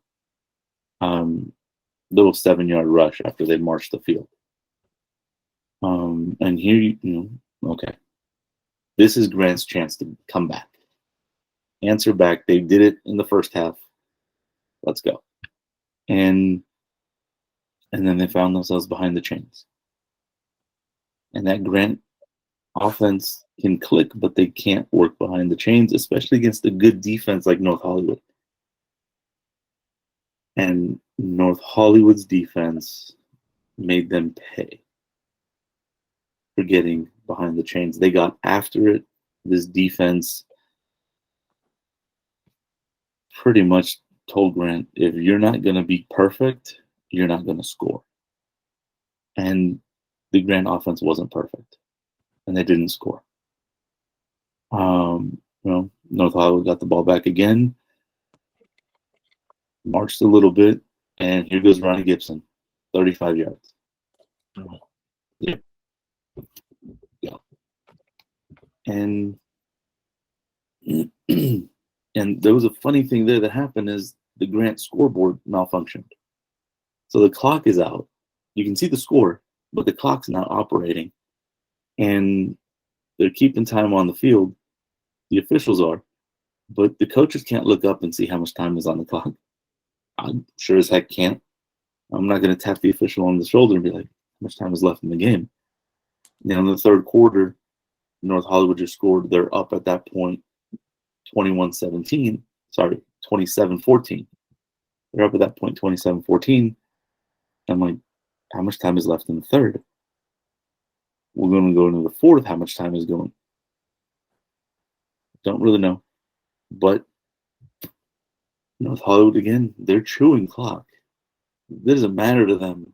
Little 7-yard rush after they marched the field. And here, okay, this is Grant's chance to come back, answer back. They did it in the first half. Let's go. And then they found themselves behind the chains. And that Grant offense can click, but they can't work behind the chains, especially against a good defense like North Hollywood. And North Hollywood's defense made them pay for getting behind the chains. They got after it. This defense pretty much told Grant, if you're not going to be perfect, you're not going to score. And the Grant offense wasn't perfect, and they didn't score. North Hollywood got the ball back again, marched a little bit, and here goes Ronnie Gibson, 35 yards. Oh. Yeah. And and there was a funny thing there that happened is the Grant scoreboard malfunctioned. So the clock is out. You can see the score, but the clock's not operating. And they're keeping time on the field. The officials are. But the coaches can't look up and see how much time is on the clock. I sure as heck can't. I'm not going to tap the official on the shoulder and be like, how much time is left in the game? Now, in the third quarter, North Hollywood just scored. They're up at that point 27-14. They're up at that point 27-14. I'm like, how much time is left in the third? We're going to go into the fourth. How much time is going? Don't really know. But North Hollywood, again, they're chewing clock. It doesn't matter to them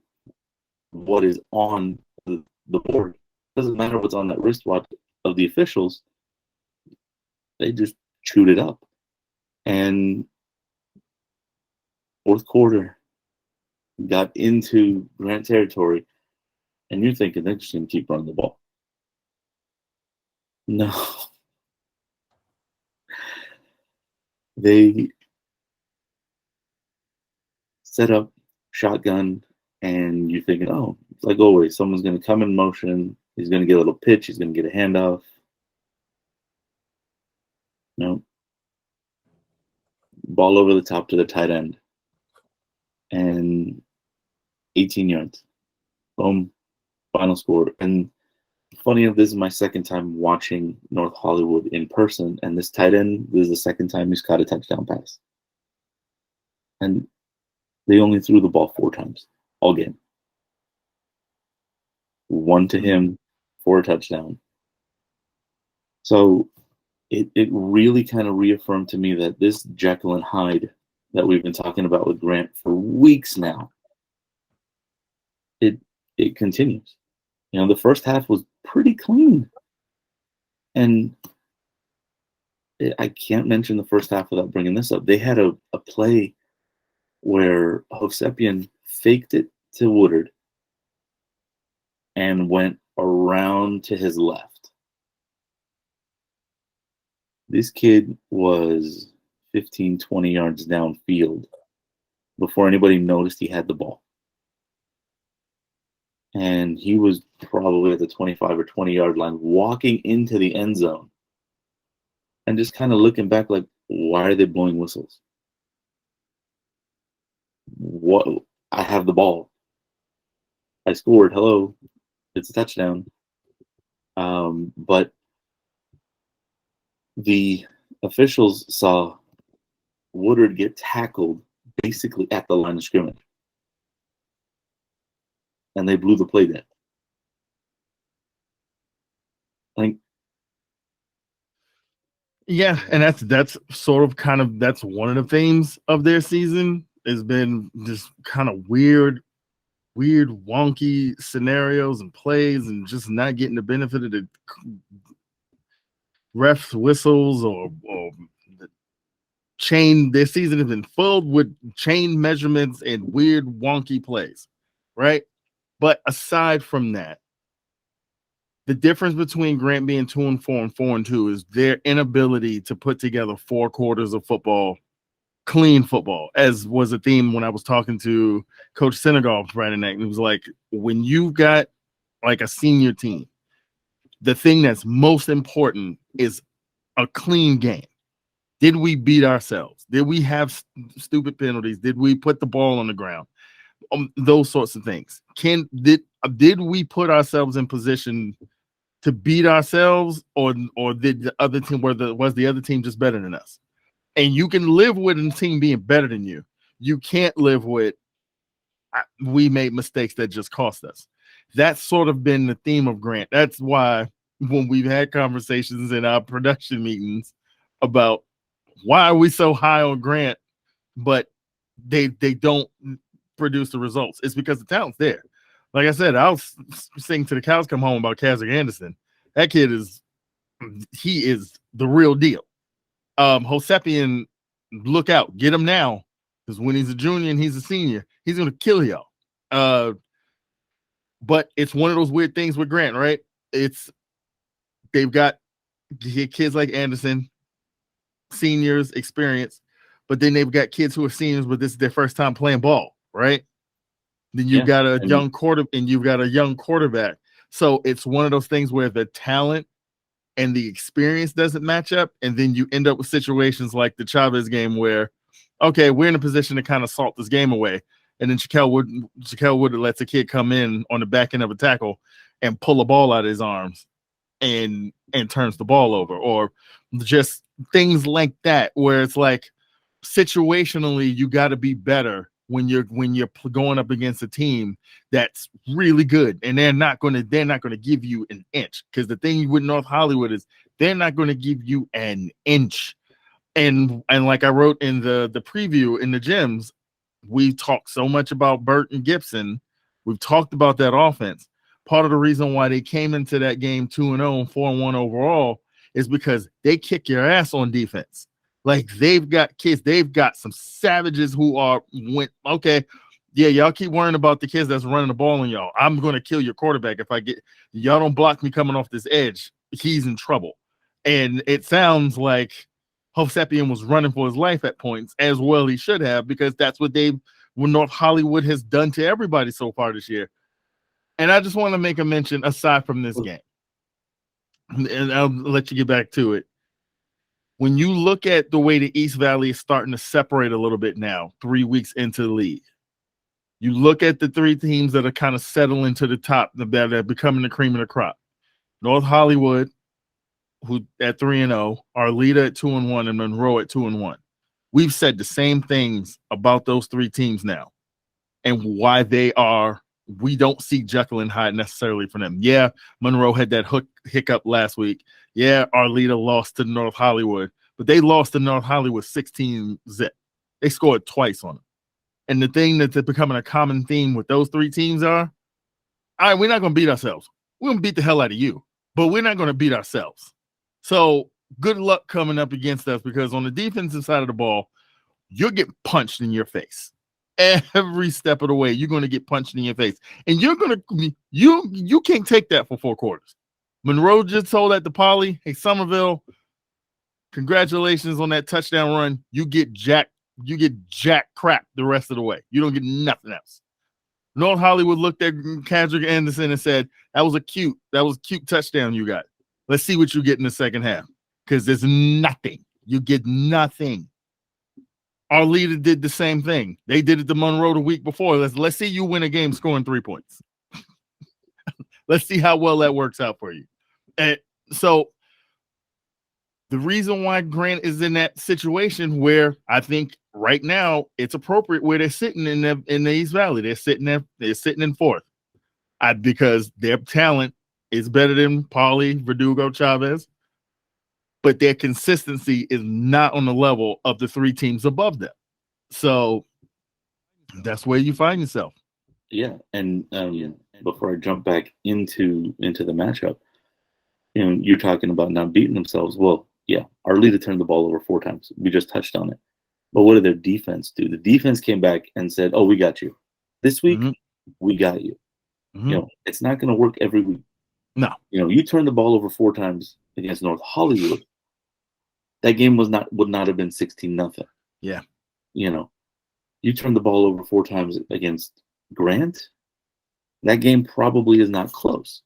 what is on the board. It doesn't matter what's on that wristwatch of the officials. They just chewed it up. And fourth quarter got into Grant territory, and you're thinking they're just going to keep running the ball. No. They set up shotgun, and you're thinking, oh, it's like always, someone's going to come in motion. He's going to get a little pitch. He's going to get a handoff. No. Ball over the top to the tight end. And 18 yards. Boom. Final score. And funny enough, this is my second time watching North Hollywood in person. And this tight end, this is the second time he's caught a touchdown pass. And they only threw the ball 4 times all game. 1 to him for a touchdown. So it really kind of reaffirmed to me that this Jekyll and Hyde that we've been talking about with Grant for weeks now, it continues. The first half was pretty clean. And I can't mention the first half without bringing this up. They had a play where Hovsepian faked it to Woodard and went around to his left. This kid was 15, 20 yards downfield before anybody noticed he had the ball. And he was probably at the 25 or 20-yard line walking into the end zone and just kind of looking back like, why are they blowing whistles? What? I have the ball. I scored. Hello. It's a touchdown. But the officials saw Woodard get tackled basically at the line of scrimmage, and they blew the play dead. Like, yeah, and that's sort of kind of that's one of the themes of their season has been just kind of weird, wonky scenarios and plays, and just not getting the benefit of the refs whistles or the chain. Their season has been filled with chain measurements and weird wonky plays, right? But aside from that, the difference between Grant being 2-4 and 4-2 is their inability to put together 4 quarters of football, clean football, as was a theme when I was talking to Coach Senegal Friday night. It was like, when you've got like a senior team, the thing that's most important is a clean game. Did we beat ourselves? Did we have stupid penalties? Did we put the ball on the ground? Those sorts of things. Did we put ourselves in position to beat ourselves, or did the other team was the other team just better than us? And you can live with a team being better than you. You can't live with we made mistakes that just cost us. That's sort of been the theme of Grant. That's why when we've had conversations in our production meetings about why are we so high on Grant, but they don't produce the results, it's because the talent's there. Like I said, I was singing to the cows come home about Kazrick Anderson. That kid is the real deal. Hosepian, look out, get him now, because when he's a junior and he's a senior, he's gonna kill y'all. But it's one of those weird things with Grant, right? They've got kids like Anderson, seniors, experience, but then they've got kids who are seniors, but this is their first time playing ball, right? Then you've got a young quarterback. So it's one of those things where the talent and the experience doesn't match up, and then you end up with situations like the Chavez game where, okay, we're in a position to kind of salt this game away, and then Shaquille Wood lets a kid come in on the back end of a tackle and pull a ball out of his arms and turns the ball over, or just things like that where it's like situationally you got to be better when you're going up against a team that's really good, and they're not going to give you an inch, because the thing with North Hollywood is they're not going to give you an inch. And like I wrote in the preview in the gyms, we talked so much about Burt and Gibson. We've talked about that offense. Part of the reason why they came into that game 2-0 and 4-1 overall is because they kick your ass on defense. Like, they've got kids, they've got some savages who okay, yeah, y'all keep worrying about the kids that's running the ball on y'all. I'm going to kill your quarterback if y'all don't block me coming off this edge. He's in trouble. And it sounds like Hovsepian was running for his life at points, as well he should have, because that's what North Hollywood has done to everybody so far this year. And I just want to make a mention aside from this game, and I'll let you get back to it. When you look at the way the East Valley is starting to separate a little bit now, 3 weeks into the league, you look at the 3 teams that are kind of settling to the top, that are becoming the cream of the crop. North Hollywood, who at 3-0, Arleta at 2-1, and Monroe at 2-1. We've said the same things about those 3 teams now, and why we don't see Jekyll and Hyde necessarily for them. Yeah, Monroe had that hiccup last week. Yeah, Arleta lost to North Hollywood, but they lost to North Hollywood 16-zip. They scored twice on them. And the thing that's becoming a common theme with those 3 teams are, all right, we're not going to beat ourselves. We're going to beat the hell out of you, but we're not going to beat ourselves. So good luck coming up against us, because on the defensive side of the ball, you'll get punched in your face. Every step of the way, you're going to get punched in your face, and you can't take that for 4 quarters. Monroe just told that to Polly, hey, Somerville, congratulations on that touchdown run. You get jack crap the rest of the way. You don't get nothing else. North Hollywood looked at Kazrick Anderson and said, that was a cute touchdown you got. Let's see what you get in the second half, because there's nothing. You get nothing. Our leader did the same thing. They did it to Monroe the week before. Let's see you win a game scoring 3 points. Let's see how well that works out for you. And so The reason why Grant is in that situation where I think right now it's appropriate where they're sitting in the East Valley. They're sitting there, they're sitting in fourth. Because their talent is better than Pauly, Verdugo, Chavez, but their consistency is not on the level of the three teams above them. So that's where you find yourself. Yeah, and before I jump back into the matchup, you're talking about not beating themselves. Well, yeah, Arleta turned the ball over 4 times. We just touched on it. But what did their defense do? The defense came back and said, "Oh, we got you. This week, we got you." It's not going to work every week. No. You turned the ball over 4 times against North Hollywood. That game would not have been 16-0. Yeah. You turned the ball over 4 times against Grant. That game probably is not close.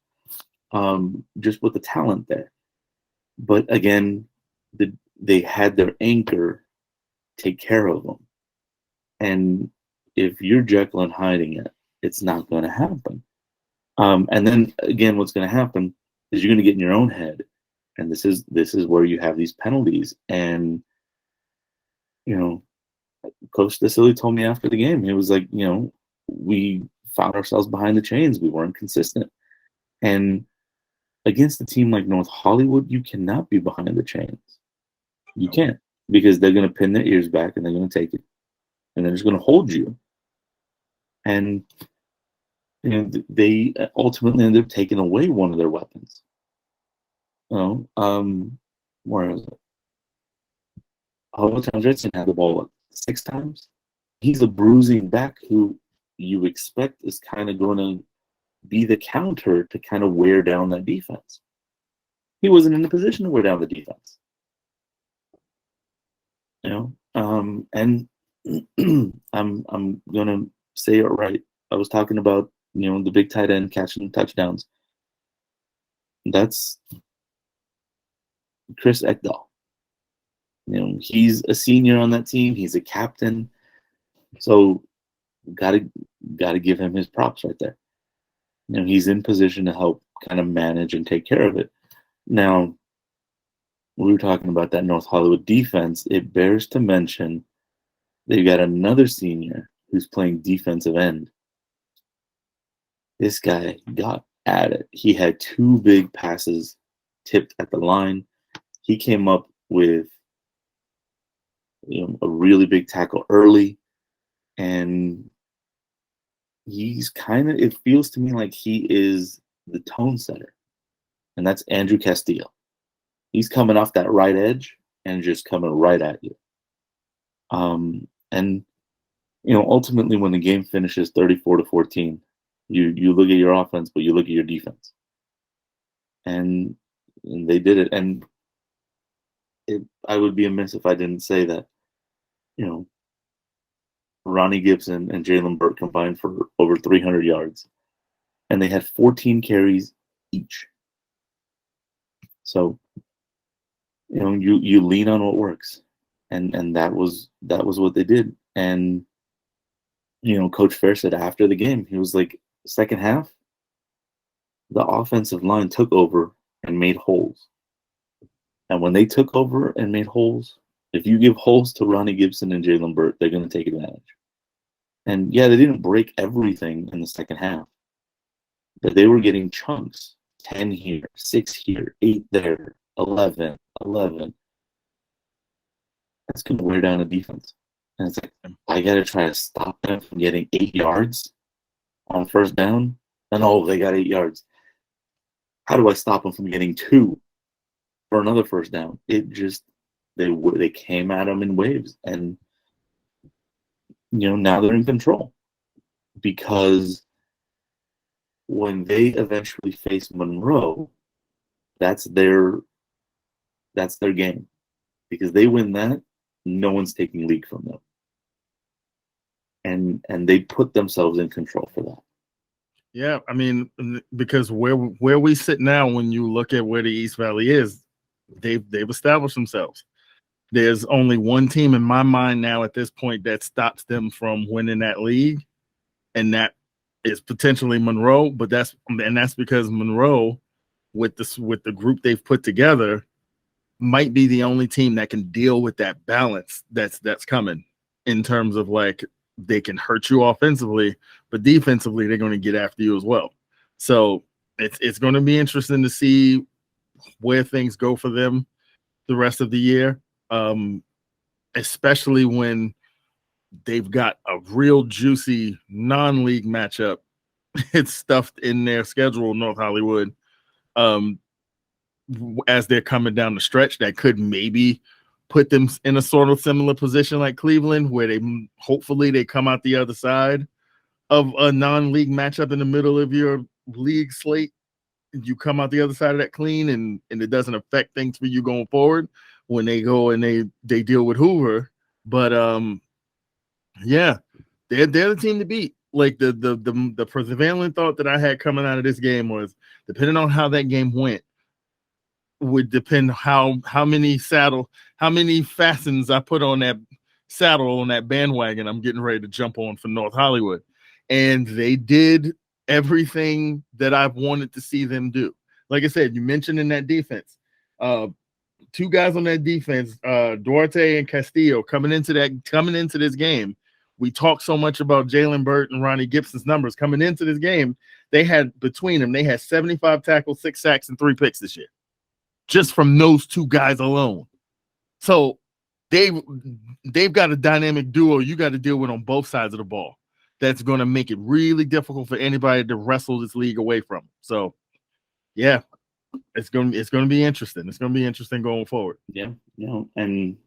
Just with the talent there. But again, they had their anchor take care of them. And if you're Jekyll and hiding it, it's not going to happen. And then again, what's going to happen is you're going to get in your own head, and this is where you have these penalties. And Coach Desilli told me after the game, he was like, we found ourselves behind the chains. We weren't consistent, and against a team like North Hollywood, you cannot be behind the chains. You can't, because they're going to pin their ears back and they're going to take it, and they're just going to hold you. And they ultimately ended up taking away one of their weapons. Where is it? Andretson had the ball 6 times. He's a bruising back who you expect is kind of going to be the counter to kind of wear down that defense. He wasn't in a position to wear down the defense. And I'm gonna say it right. I was talking about the big tight end catching touchdowns. That's Chris Ekdahl. He's a senior on that team. He's a captain. So gotta give him his props right there. He's in position to help kind of manage and take care of it. Now, we were talking about that North Hollywood defense. It bears to mention they've got another senior who's playing defensive end. This guy got at it. He had 2 big passes tipped at the line. He came up with a really big tackle early, and he's it feels to me like he is the tone setter, and that's Andrew Castillo. He's coming off that right edge and just coming right at you. And ultimately, when the game finishes 34-14, you look at your offense, but you look at your defense, and they did it. And I would be amiss if I didn't say that, Ronnie Gibson and Jalen Burt combined for over 300 yards, and they had 14 carries each. So, you lean on what works, and that was what they did. And Coach Fair said after the game, he was like, second half, the offensive line took over and made holes. And when they took over and made holes, if you give holes to Ronnie Gibson and Jalen Burt, they're going to take advantage. And yeah, they didn't break everything in the second half, but they were getting chunks. 10 here, 6 here, 8 there, 11. That's going to wear down the defense. And it's like, I got to try to stop them from getting 8 yards on first down. And they got 8 yards. How do I stop them from getting 2 for another first down? It just, they came at them in waves. And, now they're in control. Because when they eventually face Monroe, that's their game. Because they win that, no one's taking league from them. And they put themselves in control for that. Yeah, I mean, because where we sit now, when you look at where the East Valley is, they've established themselves. There's only one team in my mind now at this point that stops them from winning that league, and that is potentially Monroe. But that's because Monroe, with the group they've put together, might be the only team that can deal with that balance that's coming, in terms of like they can hurt you offensively, but defensively they're going to get after you as well. So it's going to be interesting to see where things go for them the rest of the year, especially when they've got a real juicy non-league matchup. It's stuffed in their schedule, North Hollywood, as they're coming down the stretch, that could maybe put them in a sort of similar position like Cleveland, where they hopefully they come out the other side of a non-league matchup in the middle of your league slate. You come out the other side of that clean, and it doesn't affect things for you going forward when they go and they deal with Hoover. But yeah, they're the team to beat. Like the prevailing thought that I had coming out of this game was, depending on how that game went, would depend how many fastens I put on that saddle, on that bandwagon I'm getting ready to jump on for North Hollywood. And they did everything that I've wanted to see them do. Like I said, you mentioned in that defense, two guys on that defense, Duarte and Castillo, coming into this game. We talked so much about Jalen Burt and Ronnie Gibson's numbers coming into this game. They had 75 tackles, 6 sacks, and 3 picks this year, just from those two guys alone. So they've got a dynamic duo you got to deal with on both sides of the ball. That's going to make it really difficult for anybody to wrestle this league away from. So, yeah, it's going to be interesting. It's going to be interesting going forward. Yeah, and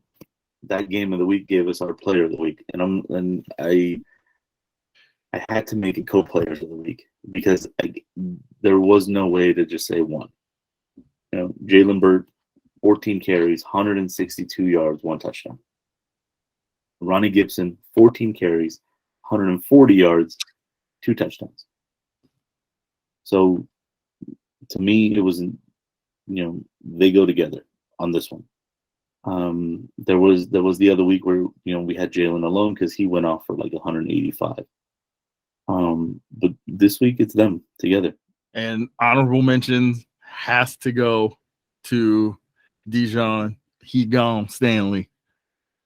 that game of the week gave us our player of the week, and I had to make it co-players of the week, because there was no way to just say one. Jalen Burt, 14 carries, 162 yards, 1 touchdown. Ronnie Gibson, 14 carries, 140 yards, 2 touchdowns. So to me, it was, they go together on this one. There was the other week where, we had Jalen alone because he went off for like 185. But this week it's them together. And honorable mentions has to go to Dijon Stanley.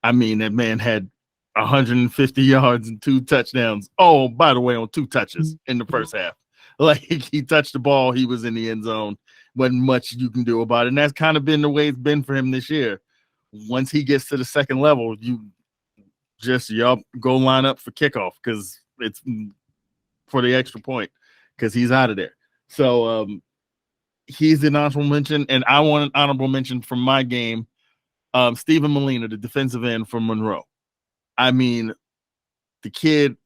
I mean, that man had 150 yards and 2 touchdowns. Oh, by the way, on 2 touches in the first half. Like, he touched the ball, he was in the end zone. Wasn't much you can do about it. And that's kind of been the way it's been for him this year. Once he gets to the second level, y'all go line up for kickoff, because it's for the extra point, because he's out of there. So he's an honorable mention, and I want an honorable mention from my game. Stephen Molina, the defensive end from Monroe. I mean, the kid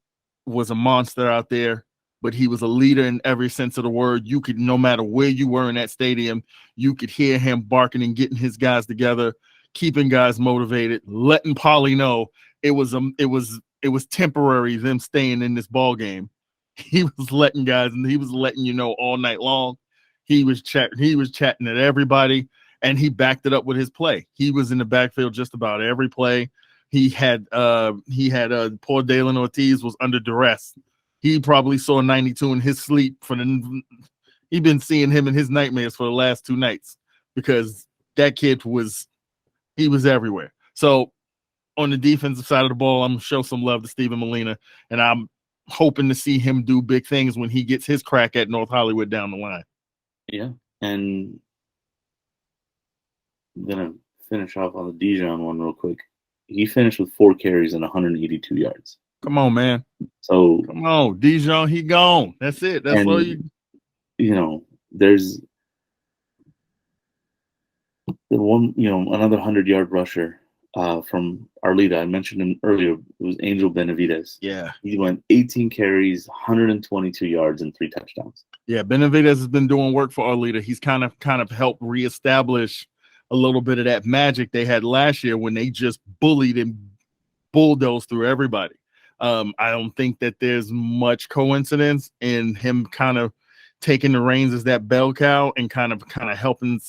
was a monster out there, but he was a leader in every sense of the word. You could, no matter where you were in that stadium, you could hear him barking and getting his guys together, keeping guys motivated, letting Paulie know it was temporary, them staying in this ball game. He was letting guys, and he was letting you know all night long. He was chatting at everybody, and he backed it up with his play. He was in the backfield just about every play. He had poor Dalen Ortiz was under duress. He probably saw 92 in his sleep he'd been seeing him in his nightmares for the last 2 nights, because that kid was everywhere. So on the defensive side of the ball, I'm gonna show some love to Stephen Molina, and I'm hoping to see him do big things when he gets his crack at North Hollywood down the line. Yeah, and I'm gonna finish off on the Dijon one real quick. He finished with 4 carries and 182 yards. Come on, man. So come on, Dijon, he gone. That's it. That's all you. There's the one, another 100-yard rusher from Arleta. I mentioned him earlier. It was Angel Benavides. Yeah, he went 18 carries, 122 yards, and 3 touchdowns. Yeah, Benavides has been doing work for Arleta. He's kind of helped reestablish a little bit of that magic they had last year when they just bullied and bulldozed through everybody. I don't think that there's much coincidence in him kind of taking the reins as that bell cow and kind of helping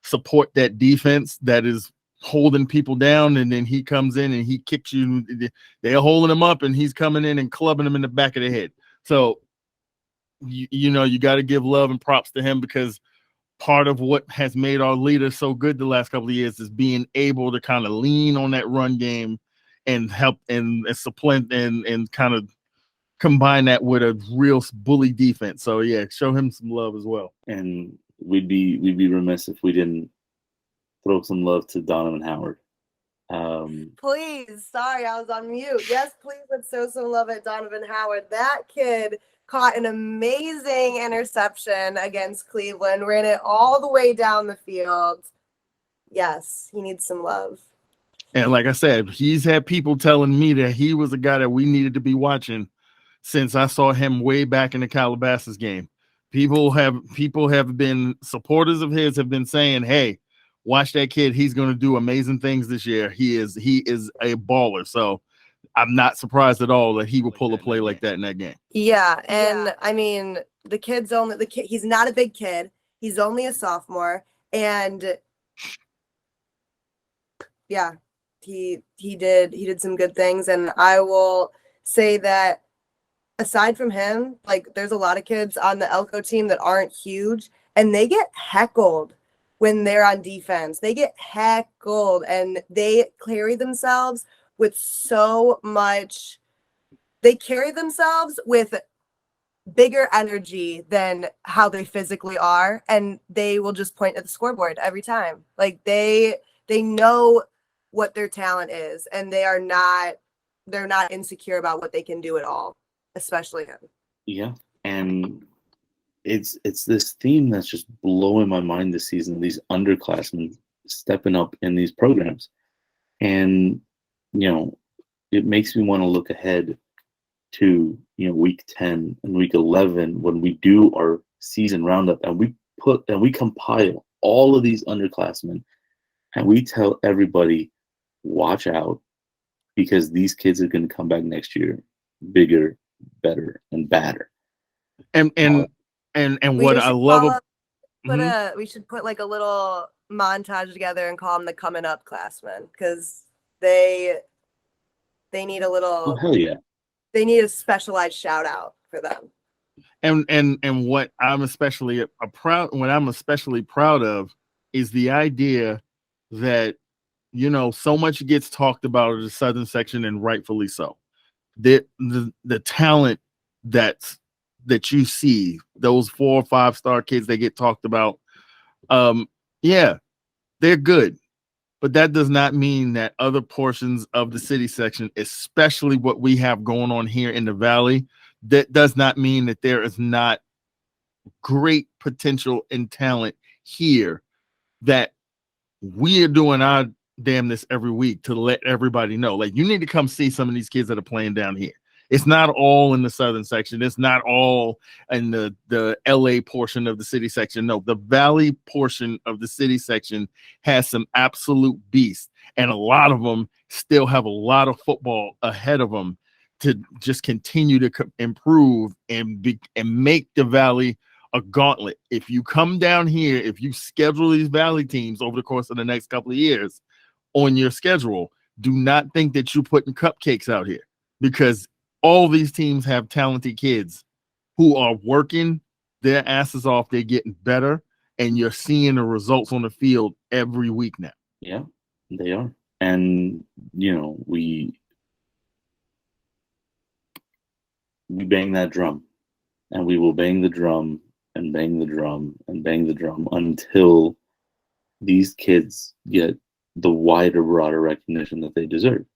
support that defense that is holding people down, and then he comes in and he kicks you. They're holding him up, and he's coming in and clubbing him in the back of the head. So you got to give love and props to him, because part of what has made our leader so good the last couple of years is being able to kind of lean on that run game and help and supplant and kind of combine that with a real bully defense. So yeah, show him some love as well. And we'd be remiss if we didn't throw some love to Donovan Howard. Please, sorry, I was on mute. Yes, please, let's show some love at Donovan Howard. That kid caught an amazing interception against Cleveland, ran it all the way down the field. Yes, he needs some love. And like I said, he's had people telling me that he was a guy that we needed to be watching since I saw him way back in the Calabasas game. People have been supporters of his, have been saying, hey, watch that kid. He's going to do amazing things this year. He is a baller. So I'm not surprised at all that he will pull a play like that in that game. Yeah, and I mean, he's not a big kid. He's only a sophomore, and yeah, he did some good things. And I will say that aside from him, like, there's a lot of kids on the Elko team that aren't huge, and they get heckled when they're on defense. They get heckled, and they carry themselves with so much. They carry themselves with bigger energy than how they physically are, and they will just point at the scoreboard every time. Like, they know what their talent is, and they're not insecure about what they can do at all, especially him. Yeah, and it's this theme that's just blowing my mind this season. These underclassmen stepping up in these programs, and it makes me want to look ahead to week 10 and week 11 when we do our season roundup, and we compile all of these underclassmen, and we tell everybody, watch out, because these kids are going to come back next year bigger, better, and badder. And what I love, we should put like a little montage together and call them the coming up classmen, because they need a little. Oh, hell yeah. They need a specialized shout out for them. And what I'm especially proud of is the idea that so much gets talked about in the southern section, and rightfully so. The talent that you see, those 4 or 5 star kids that get talked about, yeah, they're good. But that does not mean that other portions of the city section, especially what we have going on here in the Valley, that does not mean that there is not great potential and talent here, that we are doing our damnness every week to let everybody know. Like, you need to come see some of these kids that are playing down here. It's not all in the southern section. It's not all in the LA portion of the city section. No, the Valley portion of the city section has some absolute beasts, and a lot of them still have a lot of football ahead of them to just continue to improve and make the Valley a gauntlet. If you come down here, if you schedule these Valley teams over the course of the next couple of years on your schedule, do not think that you're putting cupcakes out here, because all these teams have talented kids who are working their asses off. They're getting better, and you're seeing the results on the field every week now. Yeah, they are. And, we bang that drum, and we will bang the drum and bang the drum and bang the drum until these kids get the wider, broader recognition that they deserve.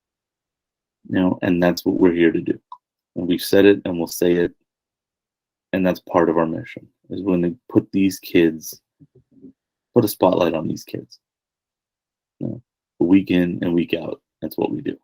And that's what we're here to do. And we've said it, and we'll say it, and that's part of our mission, is when they put a spotlight on these kids. Week in and week out, that's what we do.